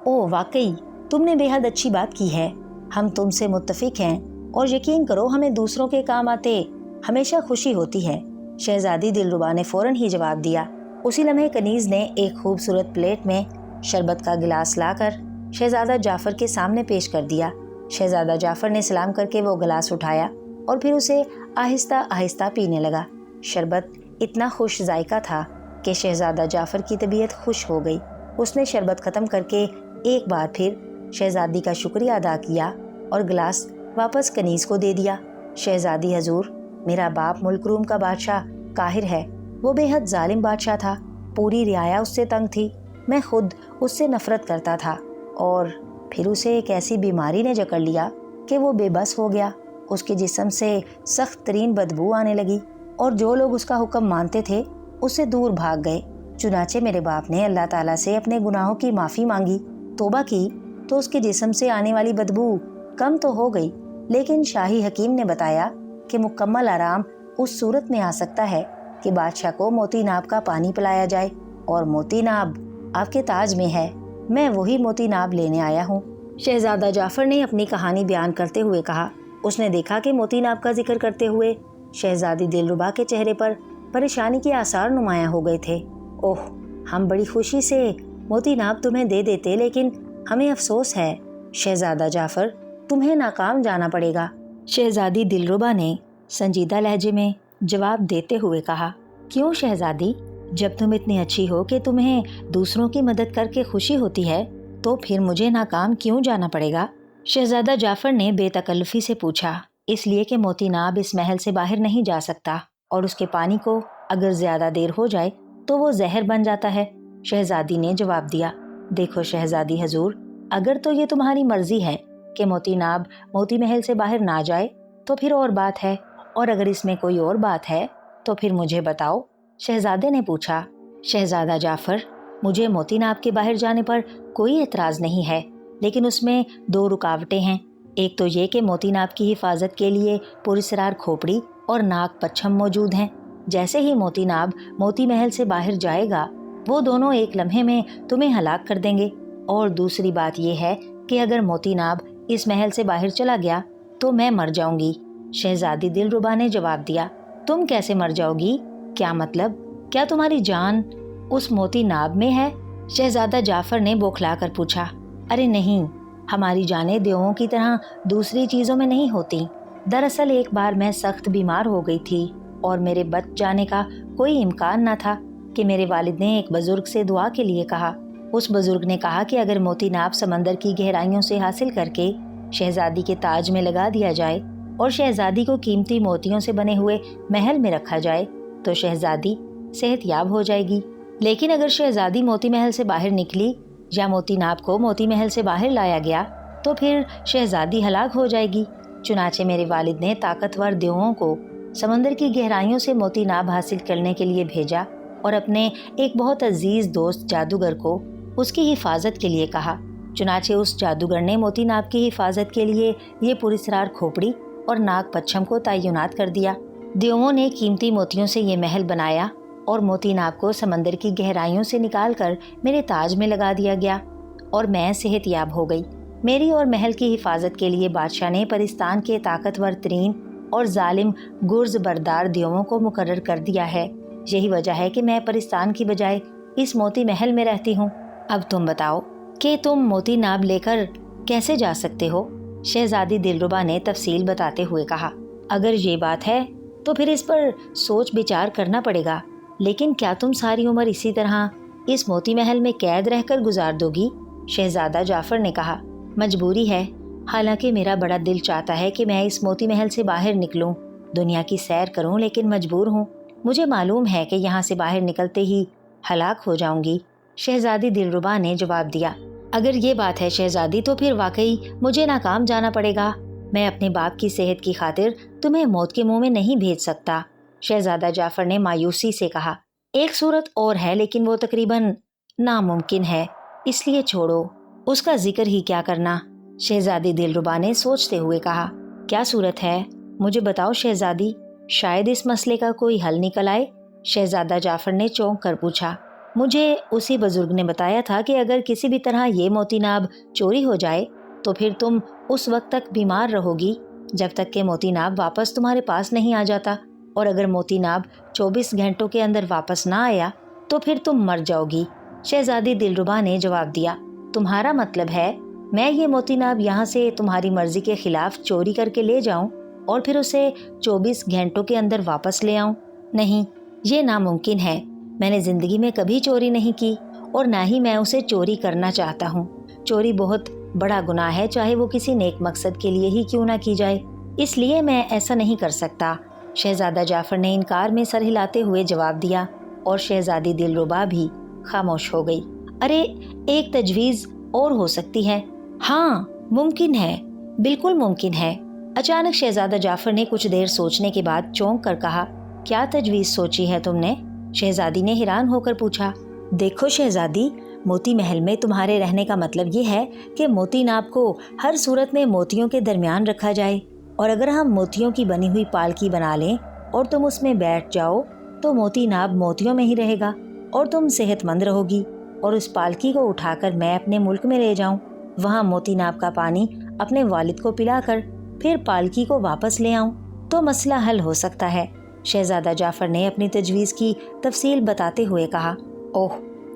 ओह वाकई तुमने बेहद अच्छी बात की है। हम तुमसे मुत्तफिक हैं और यकीन करो, हमें दूसरों के काम आते हमेशा खुशी होती है। शहजादी दिलरुबा ने फ़ौरन ही जवाब दिया। उसी लम्हे कनीज़ ने एक खूबसूरत प्लेट में शरबत का गिलास लाकर शहजादा जाफर के सामने पेश कर दिया। शहजादा जाफर ने सलाम करके वो गिलास उठाया और फिर उसे आहिस्ता आहिस्ता पीने लगा। शरबत इतना खुश जायका था कि शहजादा जाफर की तबीयत खुश हो गई। उसने शरबत ख़त्म करके एक बार फिर शहजादी का शुक्रिया अदा किया और गिलास वापस कनीज़ को दे दिया। शहजादी हजूर, मेरा बाप मुल्क रोम का बादशाह काहिर है। वो बेहद जालिम बादशाह था। पूरी रियाया उससे तंग थी। मैं खुद उससे नफरत करता था और फिर उसे एक ऐसी बीमारी ने जकड़ लिया कि वो बेबस हो गया। उसके जिस्म से सख्त तरीन बदबू आने लगी और जो लोग उसका हुक्म मानते थे उससे दूर भाग गए। चुनाचे मेरे बाप ने अल्लाह ताला से अपने गुनाहों की माफ़ी मांगी, तौबा की, तो उसके जिस्म से आने वाली बदबू कम तो हो गई, लेकिन शाही हकीम ने बताया कि मुकम्मल आराम उस सूरत में आ सकता है कि बादशाह को मोती नाब का पानी पिलाया जाए, और मोती नाब आपके ताज में है। मैं वही मोती नाब लेने आया हूँ। शहजादा जाफर ने अपनी कहानी बयान करते हुए कहा। उसने देखा कि मोती नाब का जिक्र करते हुए शहजादी दिलरुबा के चेहरे पर परेशानी के आसार नुमायां हो गए थे। ओह, हम बड़ी खुशी से मोती नाब तुम्हें दे देते, लेकिन हमें अफसोस है शहजादा जाफर, तुम्हें नाकाम जाना पड़ेगा। शहजादी दिलरुबा ने संजीदा लहजे में जवाब देते हुए कहा। क्यों शहजादी, जब तुम इतनी अच्छी हो कि तुम्हें दूसरों की मदद करके खुशी होती है, तो फिर मुझे नाकाम क्यों जाना पड़ेगा? शहजादा जाफर ने बेतकल्लुफी से पूछा। इसलिए कि मोती नाब इस महल से बाहर नहीं जा सकता, और उसके पानी को अगर ज्यादा देर हो जाए तो वो जहर बन जाता है। शहजादी ने जवाब दिया। देखो शहजादी हजूर, अगर तो ये तुम्हारी मर्जी है कि मोती नाब मोती महल से बाहर ना जाए तो फिर और बात है, और अगर इसमें कोई और बात है तो फिर मुझे बताओ, शहजादे ने पूछा। शहजादा जाफर, मुझे मोती नाब के बाहर जाने पर कोई एतराज नहीं है, लेकिन उसमें 2 रुकावटें हैं। एक तो ये कि मोती नाब की हिफाजत के लिए पुरस्रार खोपड़ी और नाग पच्छम मौजूद हैं। जैसे ही मोती नाब मोती महल से बाहर जाएगा, वो दोनों एक लम्हे में तुम्हें हलाक कर देंगे। और दूसरी बात यह है कि अगर मोती नाब इस महल से बाहर चला गया तो मैं मर जाऊंगी। शहजादी दिलरुबा ने जवाब दिया। तुम कैसे मर जाओगी? क्या मतलब? क्या तुम्हारी जान उस मोती नाब में है? शहजादा जाफर ने बौखला कर पूछा। अरे नहीं, हमारी जानें देवों की तरह दूसरी चीजों में नहीं होती। दरअसल एक बार मैं सख्त बीमार हो गई थी और मेरे बच जाने का कोई इम्कान न था कि मेरे वालिद ने एक बुजुर्ग से दुआ के लिए कहा। उस बुजुर्ग ने कहा कि अगर मोती नाब समंदर की गहराइयों से हासिल करके शहजादी के ताज में लगा दिया जाए और शहजादी को कीमती मोतियों से बने हुए महल में रखा जाए तो शहजादी सेहतयाब हो जाएगी। लेकिन अगर शहजादी मोती महल से बाहर निकली या मोती नाब को मोती महल से बाहर लाया गया तो फिर शहजादी हलाक हो जाएगी। चुनाचे मेरे वालिद ने ताकतवर देवों को समंदर की गहराइयों से मोती नाब हासिल करने के लिए भेजा और अपने एक बहुत अजीज दोस्त जादूगर को उसकी हिफाजत के लिए कहा। चुनाचे उस जादूगर ने मोती नाब की हिफाजत के लिए ये पुरस्रार खोपड़ी और नाग पच्छम को तैनात कर दिया। देवों ने कीमती मोतियों से ये महल बनाया और मोती नाब को समंदर की गहराइयों से निकालकर मेरे ताज में लगा दिया गया और मैं सेहतयाब हो गई। मेरी और महल की हिफाजत के लिए बादशाह ने परिस्तान के ताकतवर तरीन और जालिम गुर्ज बरदार देवों को मुकर्रर कर दिया है। यही वजह है कि मैं परिस्तान की बजाय इस मोती महल में रहती हूँ। अब तुम बताओ कि तुम मोती नाब लेकर कैसे जा सकते हो? शहजादी दिलरुबा ने तफसील बताते हुए कहा। अगर ये बात है तो फिर इस पर सोच विचार करना पड़ेगा, लेकिन क्या तुम सारी उम्र इसी तरह इस मोती महल में कैद रहकर गुजार दोगी? शहजादा जाफर ने कहा। मजबूरी है, हालांकि मेरा बड़ा दिल चाहता है कि मैं इस मोती महल से बाहर निकलूं, दुनिया की सैर करूं, लेकिन मजबूर हूं। मुझे मालूम है कि यहाँ से बाहर निकलते ही हलाक हो जाऊंगी। शहजादी दिलरुबा ने जवाब दिया। अगर ये बात है शहजादी, तो फिर वाकई मुझे नाकाम जाना पड़ेगा। मैं अपने बाप की सेहत की खातिर तुम्हें मौत के मुंह में नहीं भेज सकता। शहजादा जाफर ने मायूसी से कहा। एक सूरत और है, लेकिन वो तकरीबन नामुमकिन है, इसलिए छोड़ो, उसका जिक्र ही क्या करना। शहजादी दिलरुबा ने सोचते हुए कहा। क्या सूरत है? मुझे बताओ शहजादी, शायद इस मसले का कोई हल निकल आए। शहजादा जाफर ने चौंक कर पूछा। मुझे उसी बुजुर्ग ने बताया था कि अगर किसी भी तरह ये मोती नाब चोरी हो जाए तो फिर तुम उस वक्त तक बीमार रहोगी जब तक कि मोती नाब वापस तुम्हारे पास नहीं आ जाता, और अगर मोती नाब 24 घंटों के अंदर वापस ना आया तो फिर तुम मर जाओगी। शहजादी दिलरुबा ने जवाब दिया। तुम्हारा मतलब है मैं ये मोती नाब यहाँ से तुम्हारी मर्जी के खिलाफ चोरी करके ले जाऊं और फिर उसे 24 घंटों के अंदर वापस ले आऊं? नहीं, ये नामुमकिन है। मैंने जिंदगी में कभी चोरी नहीं की और ना ही मैं उसे चोरी करना चाहता हूँ। चोरी बहुत बड़ा गुनाह है, चाहे वो किसी नेक मकसद के लिए ही क्यों ना की जाए, इसलिए मैं ऐसा नहीं कर सकता। शहजादा जाफर ने इनकार में सर हिलाते हुए जवाब दिया और शहजादी दिलरुबा भी खामोश हो गई। अरे, एक तजवीज़ और हो सकती है। हाँ, मुमकिन है, बिल्कुल मुमकिन है। अचानक शहजादा जाफर ने कुछ देर सोचने के बाद चौंक कर कहा। کیا تجویز سوچی ہے تم نے؟ شہزادی نے حیران ہو کر پوچھا۔ دیکھو شہزادی، موتی محل میں تمہارے رہنے کا مطلب یہ ہے کہ موتی ناب کو ہر صورت میں موتیوں کے درمیان رکھا جائے، اور اگر ہم موتیوں کی بنی ہوئی پالکی بنا لیں اور تم اس میں بیٹھ جاؤ تو موتی ناب موتیوں میں ہی رہے گا اور تم صحت مند رہو گی، اور اس پالکی کو اٹھا کر میں اپنے ملک میں لے جاؤں، وہاں موتی ناب کا پانی اپنے والد کو پلا کر پھر پالکی کو واپس لے آؤں تو مسئلہ حل ہو سکتا ہے۔ شہزادہ جعفر نے اپنی تجویز کی تفصیل بتاتے ہوئے کہا۔ اوہ،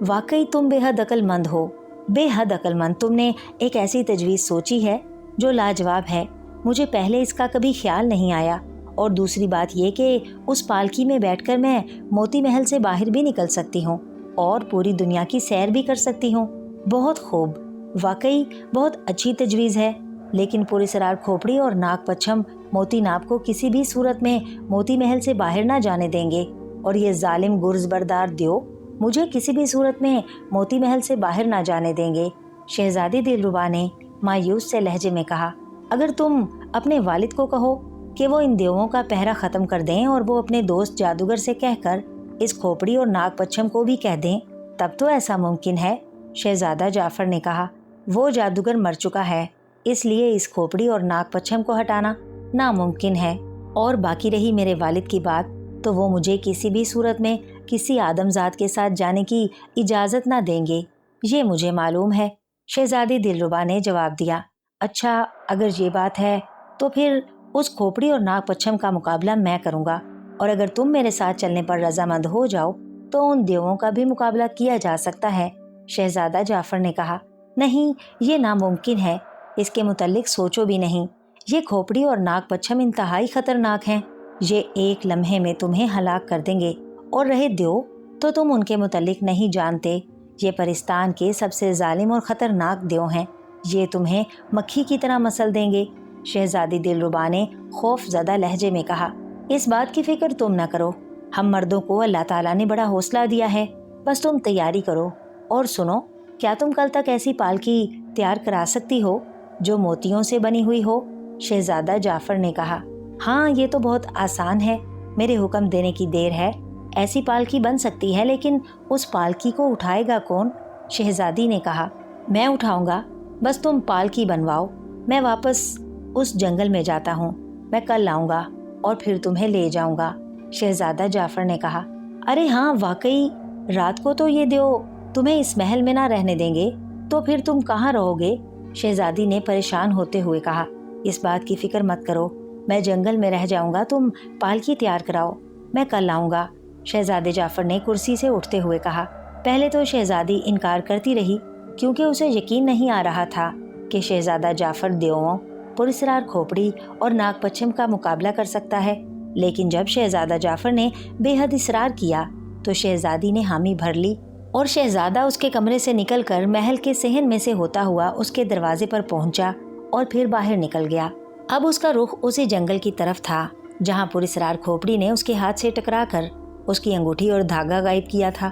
واقعی تم بے حد عقل مند ہو، بے حد عقل مند۔ تم نے ایک ایسی تجویز سوچی ہے جو لاجواب ہے، مجھے پہلے اس کا کبھی خیال نہیں آیا، اور دوسری بات یہ کہ اس پالکی میں بیٹھ کر میں موتی محل سے باہر بھی نکل سکتی ہوں اور پوری دنیا کی سیر بھی کر سکتی ہوں۔ بہت خوب، واقعی بہت اچھی تجویز ہے، لیکن پراسرار کھوپڑی اور ناگ پچھم موتی ناب کو کسی بھی صورت میں موتی محل سے باہر نہ جانے دیں گے، اور یہ ظالم گرز بردار دیو مجھے کسی بھی صورت میں موتی محل سے باہر نہ جانے دیں گے۔ شہزادی دلربا نے مایوس سے لہجے میں کہا۔ اگر تم اپنے والد کو کہو کہ وہ ان دیووں کا پہرا ختم کر دیں اور وہ اپنے دوست جادوگر سے کہہ کر اس کھوپڑی اور ناگ پچھم کو بھی کہہ دیں، تب تو ایسا ممکن ہے۔ شہزادہ جعفر نے کہا۔ وہ جادوگر مر چکا ہے، اس لیے اس کھوپڑی اور ناگ پچھم کو ہٹانا ناممکن ہے، اور باقی رہی میرے والد کی بات تو وہ مجھے کسی بھی صورت میں کسی آدم ذات کے ساتھ جانے کی اجازت نہ دیں گے، یہ مجھے معلوم ہے۔ شہزادی دلربا نے جواب دیا۔ اچھا، اگر یہ بات ہے تو پھر اس کھوپڑی اور ناگ پچھم کا مقابلہ میں کروں گا، اور اگر تم میرے ساتھ چلنے پر رضامند ہو جاؤ تو ان دیووں کا بھی مقابلہ کیا جا سکتا ہے۔ شہزادہ جعفر نے کہا۔ نہیں، یہ ناممکن ہے، اس کے متعلق سوچو بھی نہیں۔ یہ کھوپڑی اور ناگ پچھم انتہائی خطرناک ہیں، یہ ایک لمحے میں تمہیں ہلاک کر دیں گے، اور رہے دیو تو تم ان کے متعلق نہیں جانتے، یہ پرستان کے سب سے ظالم اور خطرناک دیو ہیں، یہ تمہیں مکھی کی طرح مسل دیں گے۔ شہزادی دلربا نے خوف زدہ لہجے میں کہا۔ اس بات کی فکر تم نہ کرو، ہم مردوں کو اللہ تعالیٰ نے بڑا حوصلہ دیا ہے، بس تم تیاری کرو۔ اور سنو، کیا تم کل تک ایسی پالکی تیار کرا سکتی ہو جو موتیوں سے بنی ہوئی ہو؟ شہزادہ جعفر نے کہا۔ ہاں، یہ تو بہت آسان ہے، میرے حکم دینے کی دیر ہے، ایسی پالکی بن سکتی ہے، لیکن اس پالکی کو اٹھائے گا کون؟ شہزادی نے کہا۔ میں اٹھاؤں گا، بس تم پالکی بنواؤ، میں واپس اس جنگل میں جاتا ہوں، میں کل آؤں گا اور پھر تمہیں لے جاؤں گا۔ شہزادہ جعفر نے کہا۔ ارے ہاں، واقعی رات کو تو یہ دیو تمہیں اس محل میں نہ رہنے دیں گے، تو پھر تم کہاں رہو گے؟ شہزادی نے پریشان ہوتے ہوئے کہا۔ اس بات کی فکر مت کرو، میں جنگل میں رہ جاؤں گا، تم پالکی تیار کراؤ، میں کل آؤں گا۔ شہزادے جعفر نے کرسی سے اٹھتے ہوئے کہا۔ پہلے تو شہزادی انکار کرتی رہی، کیونکہ اسے یقین نہیں آ رہا تھا کہ شہزادہ جعفر دیووں، پراسرار کھوپڑی اور ناگ پچھم کا مقابلہ کر سکتا ہے، لیکن جب شہزادہ جعفر نے بے حد اصرار کیا تو شہزادی نے حامی بھر لی، اور شہزادہ اس کے کمرے سے نکل کر محل کے صحن میں سے ہوتا ہوا اس کے دروازے پر پہنچا اور پھر باہر نکل گیا۔ اب اس کا رخ اسی جنگل کی طرف تھا جہاں پراسرار کھوپڑی نے اس کے ہاتھ سے ٹکرا کر اس کی انگوٹھی اور دھاگا غائب کیا تھا۔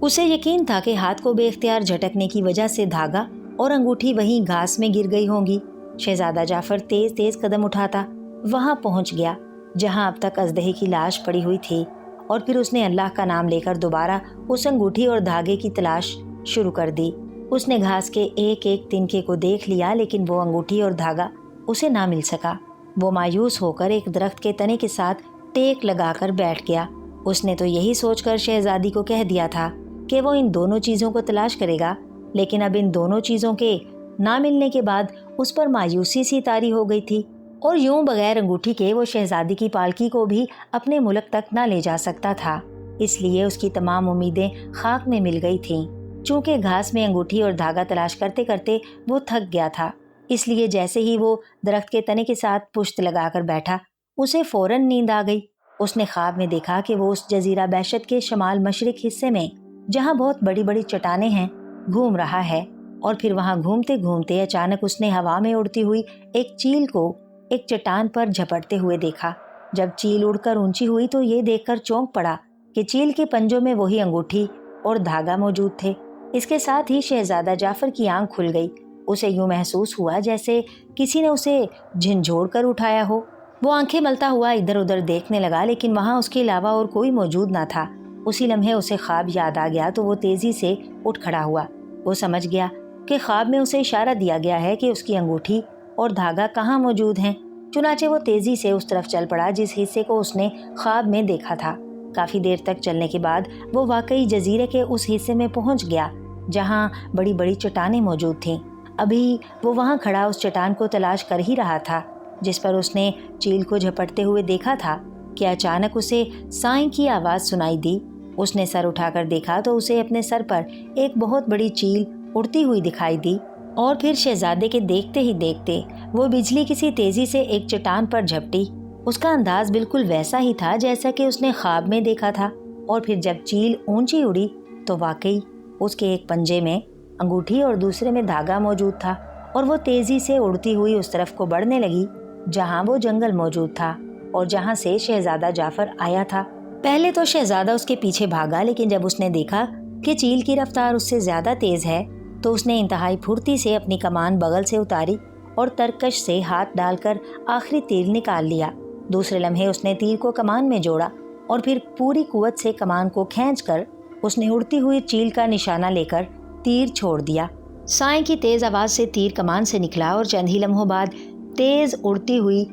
اسے یقین تھا کہ ہاتھ کو بے اختیار جھٹکنے کی وجہ سے دھاگا اور انگوٹھی وہیں گھاس میں گر گئی ہوں گی۔ شہزادہ جعفر تیز تیز قدم اٹھاتا وہاں پہنچ گیا جہاں اب تک اژدہے کی لاش پڑی ہوئی تھی، اور پھر اس نے اللہ کا نام لے کر دوبارہ اس انگوٹھی اور دھاگے کی تلاش شروع کر دی۔ اس نے گھاس کے ایک ایک تنکے کو دیکھ لیا، لیکن وہ انگوٹھی اور دھاگا اسے نہ مل سکا۔ وہ مایوس ہو کر ایک درخت کے تنے کے ساتھ ٹیک لگا کر بیٹھ گیا۔ اس نے تو یہی سوچ کر شہزادی کو کہہ دیا تھا کہ وہ ان دونوں چیزوں کو تلاش کرے گا، لیکن اب ان دونوں چیزوں کے نہ ملنے کے بعد اس پر مایوسی سی طاری ہو گئی تھی، اور یوں بغیر انگوٹھی کے وہ شہزادی کی پالکی کو بھی اپنے ملک تک نہ لے جا سکتا تھا۔ اس لیے اس کی تمام امیدیں خاک میں مل گئی تھیں۔ چونکہ گھاس میں انگوٹھی اور دھاگا تلاش کرتے کرتے وہ تھک گیا تھا، اس لیے جیسے ہی وہ درخت کے تنے کے ساتھ پشت لگا کر بیٹھا، اسے فوراً نیند آ گئی۔ اس نے خواب میں دیکھا کہ وہ اس جزیرہ بحشت کے شمال مشرق حصے میں، جہاں بہت بڑی بڑی چٹانیں ہیں، گھوم رہا ہے، اور پھر وہاں گھومتے گھومتے اچانک اس نے ہوا میں اڑتی ہوئی ایک چیل کو ایک چٹان پر جھپٹتے ہوئے دیکھا۔ جب چیل اڑ کر اونچی ہوئی تو یہ دیکھ کر چونک پڑا کہ چیل کے پنجوں میں وہی انگوٹھی اور دھاگا موجود تھے۔ اس کے ساتھ ہی شہزادہ جعفر کی آنکھ کھل گئی۔ اسے یوں محسوس ہوا جیسے کسی نے اسے جھنجھوڑ کر اٹھایا ہو۔ वो आंखें मलता हुआ इधर उधर देखने लगा, लेकिन वहाँ उसके अलावा और कोई मौजूद ना था। उसी लम्हे उसे ख्वाब याद आ गया तो वो तेजी से उठ खड़ा हुआ। वो समझ गया कि ख्वाब में उसे इशारा दिया गया है कि उसकी अंगूठी और धागा कहाँ मौजूद हैं। चुनाचे वो तेजी से उस तरफ चल पड़ा जिस हिस्से को उसने ख्वाब में देखा था। काफी देर तक चलने के बाद वो वाकई जजीरे के उस हिस्से में पहुंच गया जहां बड़ी बड़ी चट्टानें मौजूद थीं। अभी वो वहां खड़ा उस चट्टान को तलाश कर ही रहा था जिस पर उसने चील को झपटते हुए देखा था कि अचानक उसे साईं की आवाज सुनाई दी। उसने सर उठाकर देखा तो उसे अपने सर पर एक बहुत बड़ी चील उड़ती हुई दिखाई दी और फिर शहजादे के देखते ही देखते वो बिजली किसी तेजी से एक चट्टान पर झपटी। उसका अंदाज बिल्कुल वैसा ही था जैसा कि उसने ख्वाब में देखा था। और फिर जब चील ऊंची उड़ी तो वाकई उसके एक पंजे में अंगूठी और दूसरे में धागा मौजूद था और वो तेजी से उड़ती हुई उस तरफ को बढ़ने लगी जहां वो जंगल मौजूद था और जहां से शहजादा जाफर आया था। पहले तो शहजादा उसके पीछे भागा, लेकिन जब उसने देखा कि चील की रफ्तार उससे ज्यादा तेज है तो उसने इंतहाई फुर्ती से अपनी कमान बगल से उतारी और तरकश से हाथ डालकर आखिरी तीर निकाल लिया। दूसरे लम्हे उसने तीर को कमान में जोड़ा और फिर पूरी कुव्वत से कमान को खींचकर उसने उड़ती हुई चील का निशाना लेकर तीर छोड़ दिया। साईं की तेज आवाज से तीर कमान से निकला और चंद ही लम्हों बाद तेज उड़ती हुई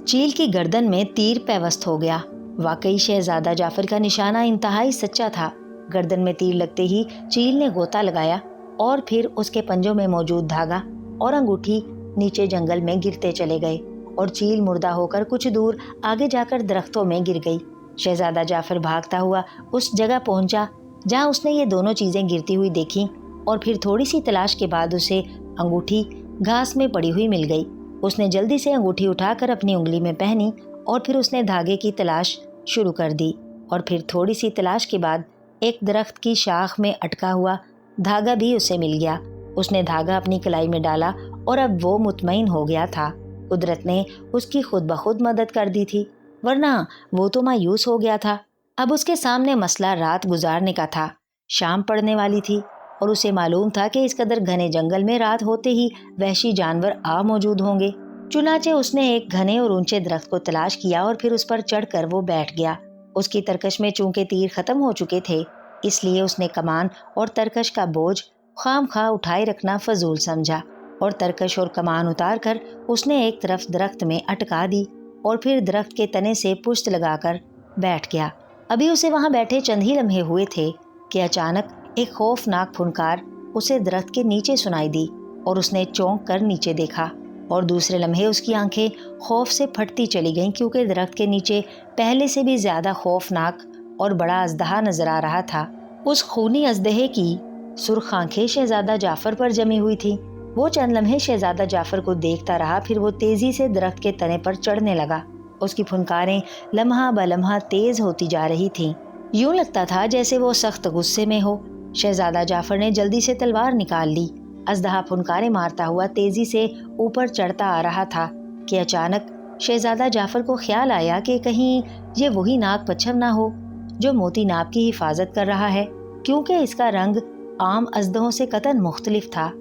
चील की गर्दन में तीर पैवस्त हो गया। वाकई शहजादा जाफर का निशाना इंतहाई सच्चा था। गर्दन में तीर लगते ही चील ने गोता लगाया और फिर उसके पंजों में मौजूद धागा और अंगूठी नीचे जंगल में गिरते चले गए और चील मुर्दा होकर कुछ दूर आगे जाकर दरख्तों में गिर गई। शहजादा जाफर भागता हुआ उस जगह पहुंचा जहां उसने ये दोनों चीजें गिरती हुई देखी और फिर थोड़ी सी तलाश के बाद उसे अंगूठी घास में पड़ी हुई मिल गई। उसने जल्दी से अंगूठी उठाकर अपनी उंगली में पहनी और फिर उसने धागे की तलाश शुरू कर दी और फिर थोड़ी सी तलाश के बाद एक दरख्त की शाख में अटका हुआ धागा भी उसे मिल गया। उसने धागा अपनी कलाई में डाला और अब वो मुतमईन हो गया था। कुदरत ने उसकी खुद ब खुद मदद कर दी थी, वरना वो तो मायूस हो गया था। अब उसके सामने मसला रात गुजारने का था। शाम पड़ने वाली थी और उसे मालूम था कि इस कदर घने जंगल में रात होते ही वहशी जानवर आ मौजूद होंगे। चुनाचे उसने एक घने और ऊंचे दरख्त को तलाश किया और फिर उस पर चढ़कर वो बैठ गया। उसकी तरकश में चूंकि तीर खत्म हो चुके थे, इसलिए उसने कमान और तरकश का बोझ खामखा उठाए रखना फजूल समझा और तरकश और कमान उतार कर उसने एक तरफ दरख्त में अटका दी और फिर दरख्त के तने से पुश्त लगाकर बैठ गया। अभी उसे वहां बैठे चंद ही लम्हे हुए थे कि अचानक एक खौफनाक फुनकार उसे दरख्त के नीचे सुनाई दी और उसने चौंक कर नीचे देखा और दूसरे लम्हे उसकी आंखें खौफ से फटती चली गईं क्योंकि दरख्त के नीचे पहले से भी ज्यादा खौफनाक और बड़ा अजदहा नजर आ रहा था। उस खूनी अजदहे की सुर्ख आंखें शहजादा जाफर पर जमी हुई थी। वो चंद लम्हे शहजादा जाफर को देखता रहा, फिर वो तेजी से दरख्त के तने पर चढ़ने लगा। उसकी फुनकारें लम्हा ब लम्हा तेज होती जा रही थीं। यूं लगता था जैसे वो सख्त गुस्से में हो। शहजादा जाफर ने जल्दी से तलवार निकाल ली। अजदहा फुनकारें मारता हुआ तेजी से ऊपर चढ़ता आ रहा था कि अचानक शहजादा जाफर को ख्याल आया कि कहीं ये वही नाग पच्छम ना हो जो मोती नाग की हिफाजत कर रहा है, क्योंकि इसका रंग आम अजदहों से कतन मुख्तलिफ था।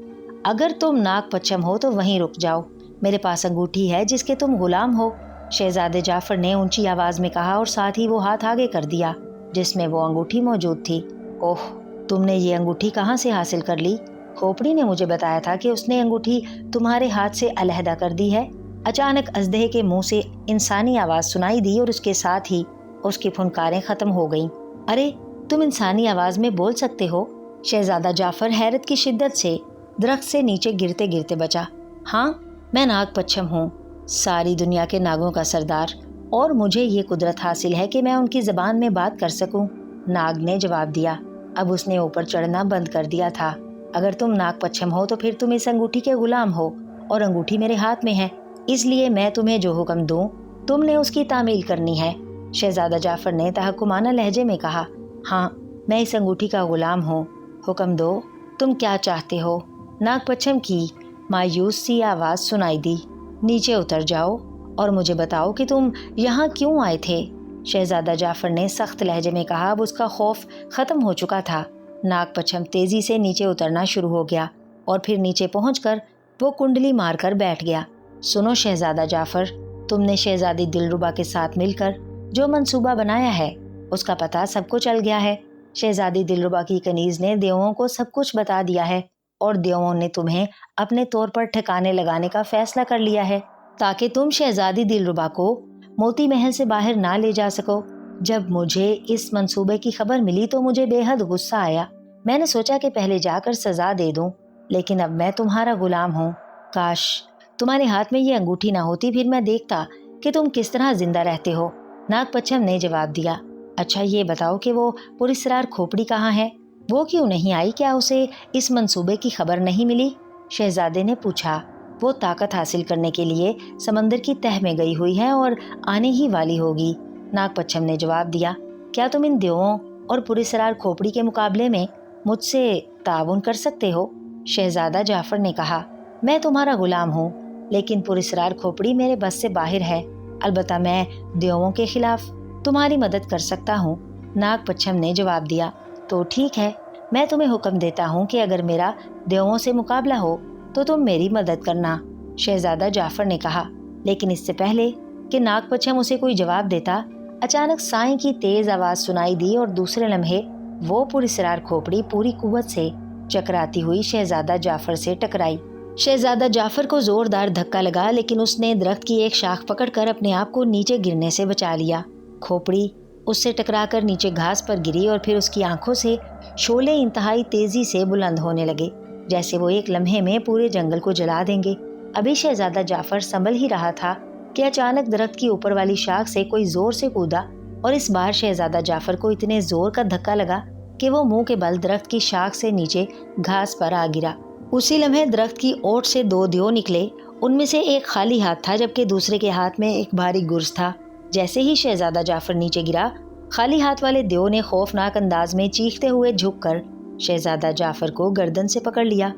अगर तुम नाग पच्छम हो तो वहीं रुक जाओ, मेरे पास अंगूठी है जिसके तुम गुलाम हो, शहजादे जाफर ने ऊंची आवाज में कहा और साथ ही वो हाथ आगे कर दिया जिसमें वो अंगूठी मौजूद थी। ओह, तुमने ये अंगूठी कहाँ से हासिल कर ली? खोपड़ी ने मुझे बताया था कि उसने अंगूठी तुम्हारे हाथ से अलहदा कर दी है। अचानक अजदहे के मुंह से इंसानी आवाज सुनाई दी और उसके साथ ही उसकी फुनकारें खत्म हो गईं। अरे, तुम इंसानी आवाज में बोल सकते हो? शहजादा जाफर हैरत की शिद्दत से दरख्त से नीचे गिरते गिरते बचा। हाँ, मैं नाग पच्छम हूँ, सारी दुनिया के नागों का सरदार, और मुझे ये कुदरत हासिल है कि मैं उनकी ज़बान में बात कर सकूं। नाग ने जवाब दिया। अब उसने ऊपर चढ़ना बंद कर दिया था। अगर तुम नाग पच्छम हो तो फिर तुम इस अंगूठी के गुलाम हो और अंगूठी मेरे हाथ में है, इसलिए मैं तुम्हें जो हुक्म दूं तुमने उसकी तामील करनी है। शहजादा जाफर ने तहकुमाना लहजे में कहा। हाँ, मैं इस अंगूठी का गुलाम हूँ, हुक्म दो, तुम क्या चाहते हो? नाग पच्छम की मायूस सी आवाज़ सुनाई दी। नीचे उतर जाओ और मुझे बताओ कि तुम यहाँ क्यों आए थे? शहजादा जाफर ने सख्त लहजे में कहा। अब उसका खौफ ख़त्म हो चुका था। नाग पच्छम तेज़ी से नीचे उतरना शुरू हो गया और फिर नीचे पहुंचकर वो कुंडली मारकर बैठ गया। सुनो शहजादा जाफर, तुम ने शहजादी दिलरुबा के साथ मिलकर जो मंसूबा बनाया है उसका पता सबको चल गया है। शहजादी दिलरुबा की कनीज ने देवों को सब कुछ बता दिया है और देवों ने तुम्हें अपने तौर पर ठिकाने लगाने का फैसला कर लिया है ताकि तुम शहजादी दिलरुबा को मोती महल से बाहर ना ले जा सको। जब मुझे इस मंसूबे की खबर मिली तो मुझे बेहद गुस्सा आया। मैंने सोचा कि पहले जाकर सजा दे दूं, लेकिन अब मैं तुम्हारा गुलाम हूँ। काश तुम्हारे हाथ में ये अंगूठी ना होती, फिर मैं देखता कि तुम किस तरह जिंदा रहते हो। नागपंचम ने जवाब दिया। अच्छा ये बताओ कि वो पुरस्कार खोपड़ी कहाँ है? वो क्यों नहीं आई? क्या उसे इस मंसूबे की खबर नहीं मिली? शहजादे ने पूछा। वो ताकत हासिल करने के लिए समंदर की तह में गई हुई है और आने ही वाली होगी। नागपंचम ने जवाब दिया। क्या तुम इन देवों और पुरस्कार खोपड़ी के मुकाबले में मुझसे ताउन कर सकते हो? शहजादा जाफर ने कहा। मैं तुम्हारा गुलाम हूँ, लेकिन पुरस्कार खोपड़ी मेरे बस से बाहर है। अलबत्ता मैं देवों के खिलाफ तुम्हारी मदद कर सकता हूँ। नागपंचम ने जवाब दिया। तो ठीक है, मैं तुम्हें हुक्म देता हूँ कि अगर मेरा देवों से मुकाबला हो तो तुम मेरी मदद करना। शहजादा जाफर ने कहा। लेकिन इससे पहले कि नागपंचम उसे कोई जवाब देता, अचानक साईं की तेज आवाज सुनाई दी और दूसरे लम्हे वो पुरस्कार खोपड़ी पूरी कुव्वत से चकराती हुई शहजादा जाफर से टकराई। शहजादा जाफर को जोरदार धक्का लगा, लेकिन उसने दरख्त की एक शाख पकड़कर अपने आप को नीचे गिरने से बचा लिया। खोपड़ी उससे टकराकर नीचे घास पर गिरी और फिर उसकी आंखों से शोले इंतहाई तेजी से बुलंद होने लगे, जैसे वो एक लम्हे में पूरे जंगल को जला देंगे। अभी शहजादा जाफर संभल ही रहा था कि अचानक दरख्त की ऊपर वाली शाख से कोई जोर से कूदा और इस बार शहजादा जाफर को इतने जोर का धक्का लगा कि वो मुंह के बल दरख्त की शाख से नीचे घास पर आ गिरा। उसी लम्हे दरख्त की ओट से दो दियो निकले। उनमें से एक खाली हाथ था, जबकि दूसरे के हाथ में एक भारी गुर्ज था। जैसे ही शहजादा जाफर नीचे गिरा, खाली हाथ वाले दियो ने खौफनाक अंदाज में चीखते हुए झुककर शहजादा जाफर को गर्दन से पकड़ लिया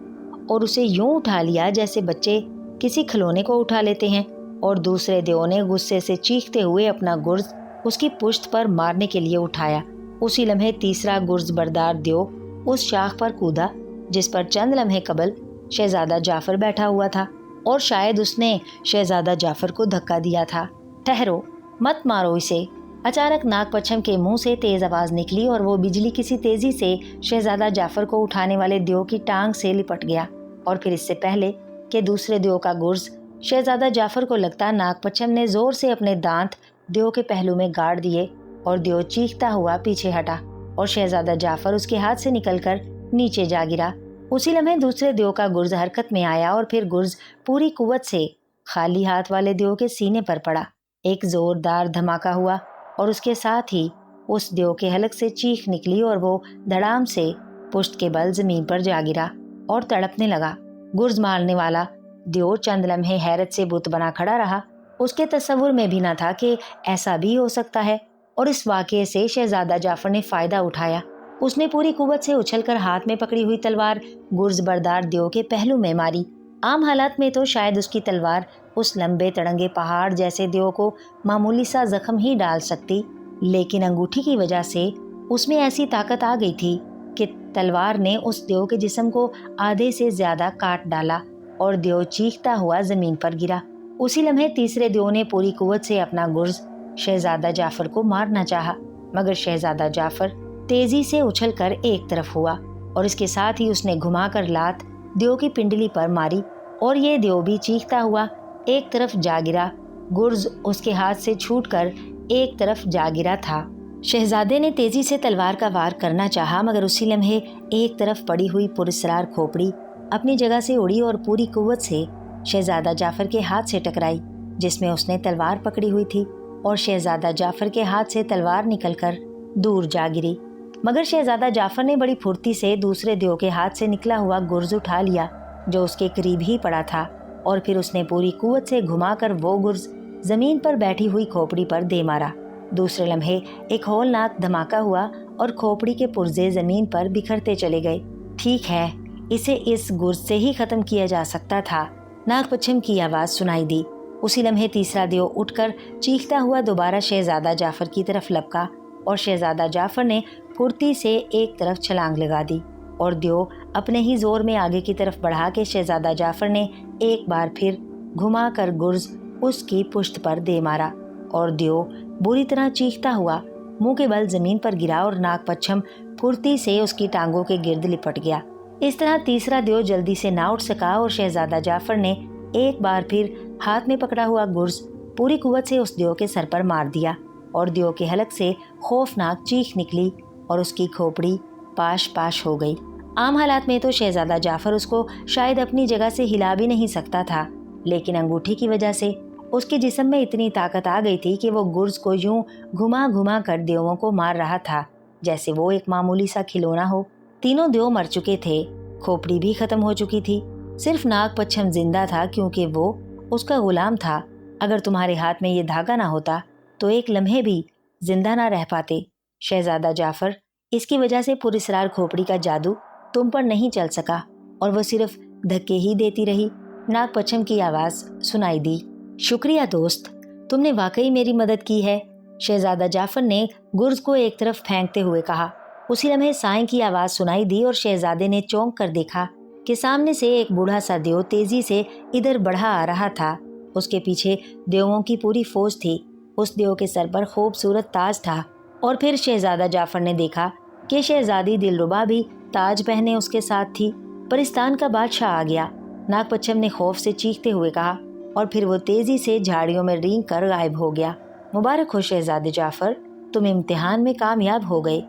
और उसे यूं उठा लिया जैसे बच्चे किसी खिलौने को उठा लेते हैं, और दूसरे दियो ने गुस्से से चीखते हुए अपना गुर्ज उसकी पुश्त पर मारने के लिए उठाया। उसी लम्हे तीसरा गुर्ज बरदार दियो उस शाख पर कूदा जिस पर चंद लम्हे कबल शहजादा जाफर बैठा हुआ था, और शायद उसने शहजादा जाफर को धक्का दिया था। ठहरो, मत मारो इसे। अचानक नागपंचम के मुंह से तेज आवाज निकली और वो बिजली किसी तेजी से शहजादा जाफर को उठाने वाले दियो की टांग से लिपट गया, और फिर इससे पहले कि दूसरे दियो का गुर्ज शहजादा जाफर को लगता, नागपंचम ने जोर से अपने दांत दियो के पहलू में गाड़ दिए और दियो चीखता हुआ पीछे हटा और शहजादा जाफर उसके हाथ से निकलकर नीचे जा गिरा। उसी लम्हे दूसरे दियो का गुर्ज हरकत में आया और फिर गुर्ज पूरी कुव्वत से खाली हाथ वाले दियो के सीने पर पड़ा। एक जोरदार धमाका हुआ और उसके साथ ही उस दियो के हलक से चीख निकली और वो धड़ाम से पुश्त के बल जमीन पर जा गिरा और तड़पने लगा। गुर्ज मारने वाला दियो चंद लम्हे हैरत से बुत बना खड़ा रहा। उसके तस्वुर में भी न था कि ऐसा भी हो सकता है, और इस वाकये से शहजादा जाफर ने फायदा उठाया। उसने पूरी कुव्वत से उछलकर हाथ में पकड़ी हुई तलवार गुर्ज बरदार दियो के पहलू में मारी। आम हालात में तो शायद उसकी तलवार उस लंबे तड़ंगे पहाड़ जैसे दियो को मामूली सा जख्म ही डाल सकती, लेकिन अंगूठी की वजह से उसमें ऐसी ताकत आ गई थी कि तलवार ने उस दियो के जिस्म को आधे से ज्यादा काट डाला और दियो चीखता हुआ जमीन पर गिरा। उसी लम्हे तीसरे दियो ने पूरी कुव्वत से अपना गुर्ज शहजादा जाफर को मारना चाहा, मगर शहजादा जाफर तेजी से उछलकर एक तरफ हुआ और इसके साथ ही उसने घुमाकर लात दियो की पिंडली पर मारी और ये दियो भी चीखता हुआ एक तरफ जा गिरा। गुर्ज उसके हाथ से छूटकर एक तरफ जा गिरा था। शहजादे ने तेजी से तलवार का वार करना चाहा, मगर उसी लम्हे एक तरफ पड़ी हुई पुरस्कार खोपड़ी अपनी जगह से उड़ी और पूरी कुव्वत से शहजादा जाफर के हाथ से टकराई जिसमें उसने तलवार पकड़ी हुई थी, और शहजादा जाफर के हाथ से तलवार निकलकर दूर जा गिरी। मगर शहजादा जाफर ने बड़ी फुर्ती से दूसरे दियो के हाथ से निकला हुआ गुर्ज उठा लिया जो उसके करीब ही पड़ा था, और फिर उसने पूरी कुव्वत से घुमाकर वो गुर्ज जमीन पर बैठी हुई खोपड़ी पर दे मारा। दूसरे लम्हे एक हौलनाक धमाका हुआ और खोपड़ी के पुर्जे जमीन पर बिखरते चले गए। ठीक है, इसे इस गुर्ज से ही खत्म किया जा सकता था। नागपंचम की आवाज सुनाई दी। उसी लम्हे तीसरा दियो उठकर चीखता हुआ दोबारा शहजादा जाफर की तरफ लपका और शहजादा जाफर ने फुर्ती से एक तरफ छलांग लगा दी और दियो अपने ही जोर में आगे की तरफ बढ़ा के शहजादा जाफर ने एक बार फिर घुमा कर गुर्ज اس की पुष्ट पर दे मारा और दियो बुरी तरह चीखता हुआ मुंह के बल जमीन पर गिरा और नागपच्छम फुर्ती से उसकी टांगों के गिर्द लिपट गया। इस तरह तीसरा दियो जल्दी से ना उठ सका और शहजादा जाफर ने एक बार फिर हाथ में पकड़ा हुआ गुर्ज पूरी कुव्वत से उस दियो के सर पर मार दिया और दियो के हलक से खौफनाक चीख निकली और उसकी खोपड़ी पाश पाश हो गई। आम हालात में तो शहजादा जाफर उसको शायद अपनी जगह से हिला भी नहीं सकता था, लेकिन अंगूठी की वजह से उसके जिस्म में इतनी ताकत आ गई थी कि वो गुर्ज को यूं घुमा घुमा कर दियों को मार रहा था जैसे वो एक मामूली सा खिलौना हो। तीनों दियो मर चुके थे, खोपड़ी भी खत्म हो चुकी थी, सिर्फ नागपच्छम जिंदा था क्योंकि वो उसका गुलाम था। अगर तुम्हारे हाथ में ये धागा ना होता तो एक लम्हे भी जिंदा ना रह पाते। शहजादा जाफर, इसकी वजह से पुरस्रार खोपड़ी का जादू तुम पर नहीं चल सका और वो सिर्फ धक्के ही देती रही। नागपच्छम की आवाज सुनाई दी, शुक्रिया दोस्त, तुमने वाकई मेरी मदद की है। शहजादा जाफर ने गुर्ज को एक तरफ फेंकते हुए कहा। उसी लम्हे साईं की आवाज सुनाई दी और शहजादे ने चौंक कर देखा कि सामने से एक बूढ़ा सा देव तेजी से इधर बढ़ा आ रहा था। उसके पीछे देवों की पूरी फौज थी। उस देव के सर पर खूबसूरत ताज था और फिर शहजादा जाफर ने देखा कि शहजादी दिलरुबा भी ताज पहने उसके साथ थी। परिस्तान का बादशाह आ गया, नागपच्छम ने खौफ से चीखते हुए कहा और फिर वो तेजी से झाड़ियों में रेंग कर गायब हो गया। मुबारक हो शहजादे जाफर, तुम इम्तिहान में कामयाब हो गए।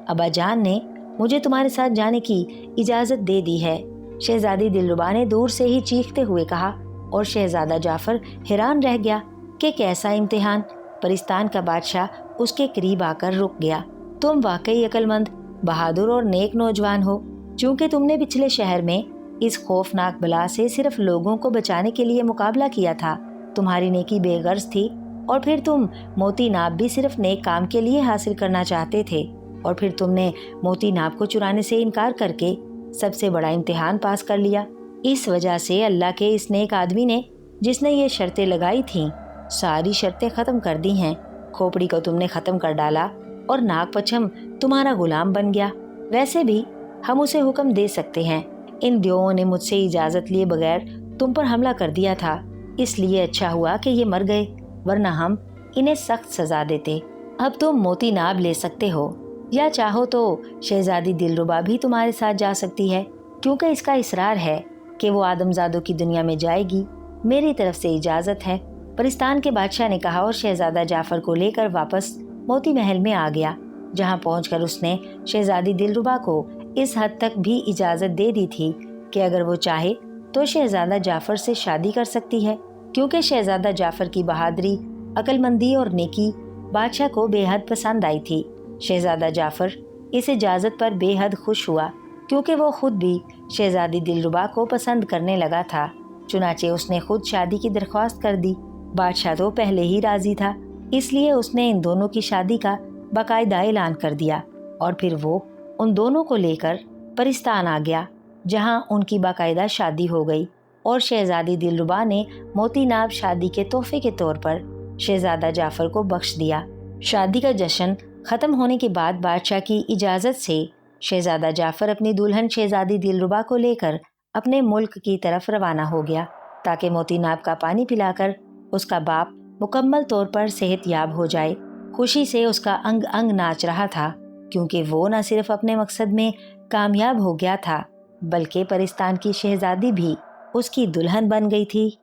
अब्बा जान ने मुझे तुम्हारे साथ जाने की इजाजत दे दी है, शहजादी दिलरुबा ने दूर से ही चीखते हुए कहा और शहजादा जाफर हैरान रह गया कि कैसा इम्तिहान। परिस्तान का बादशाह उसके करीब आकर रुक गया। तुम वाकई अक्लमंद, बहादुर और नेक नौजवान हो। चूंकि तुमने पिछले शहर में इस खौफनाक बला से सिर्फ लोगों को बचाने के लिए मुकाबला किया था, तुम्हारी नेकी बेगर्ज थी और फिर तुम मोती नाप भी सिर्फ नेक काम के लिए हासिल करना चाहते थे और फिर तुमने मोती नाप को चुराने से इनकार करके सबसे बड़ा इम्तिहान पास कर लिया। इस वजह से अल्लाह के इस नेक आदमी ने, जिसने ये शर्तें लगाई थीं, सारी शर्तें खत्म कर दी हैं। खोपड़ी को तुमने खत्म कर डाला और नागपच्छम तुम्हारा गुलाम बन गया। वैसे भी हम उसे हुक्म दे सकते हैं। इन दियों ने मुझसे इजाजत लिए बगैर तुम पर हमला कर दिया था, इसलिए अच्छा हुआ कि ये मर गए, वरना हम इन्हें सख्त सजा देते। अब तुम मोती नाब ले सकते हो, या चाहो तो शहजादी दिलरुबा भी तुम्हारे साथ जा सकती है, क्योंकि इसका इसरार है कि वो आदमजादों की दुनिया में जाएगी। मेरी तरफ से इजाजत है, परिस्तान के बादशाह ने कहा और शहजादा जाफर को लेकर वापस मोती महल में आ गया, जहां पहुंचकर उसने शहजादी दिलरुबा को इस हद तक भी इजाजत दे दी थी कि अगर वो चाहे तो शहजादा जाफर से शादी कर सकती है, क्योंकि शहजादा जाफर की बहादुरी, अक्लमंदी और नेकी बादशाह को बेहद पसंद आई थी। शहजादा जाफर इस इजाजत पर बेहद खुश हुआ, क्योंकि वो खुद भी शहजादी दिलरुबा को पसंद करने लगा था। चुनाचे उसने खुद शादी की दरख्वास्त कर दी। बादशाह तो पहले ही राजी था, इसलिए उसने इन दोनों की शादी का बाकायदा ऐलान कर दिया और फिर वो उन दोनों को लेकर परिस्तान आ गया, जहां उनकी बाकायदा शादी हो गई और शहजादी दिलरुबा ने मोती नाब शादी के तोहफे के तौर पर शहजादा जाफर को बख्श दिया। शादी का जश्न खत्म होने के बाद बादशाह की इजाज़त से शहजादा जाफर अपनी दुल्हन शहजादी दिलरुबा को लेकर अपने मुल्क की तरफ रवाना हो गया, ताकि मोती नाब का पानी पिलाकर उसका बाप मुकम्मल तौर पर सेहतयाब हो जाए। खुशी से उसका अंग अंग नाच रहा था, क्योंकि वो न सिर्फ अपने मकसद में कामयाब हो गया था, बल्कि परिस्तान की शहजादी भी उसकी दुल्हन बन गई थी।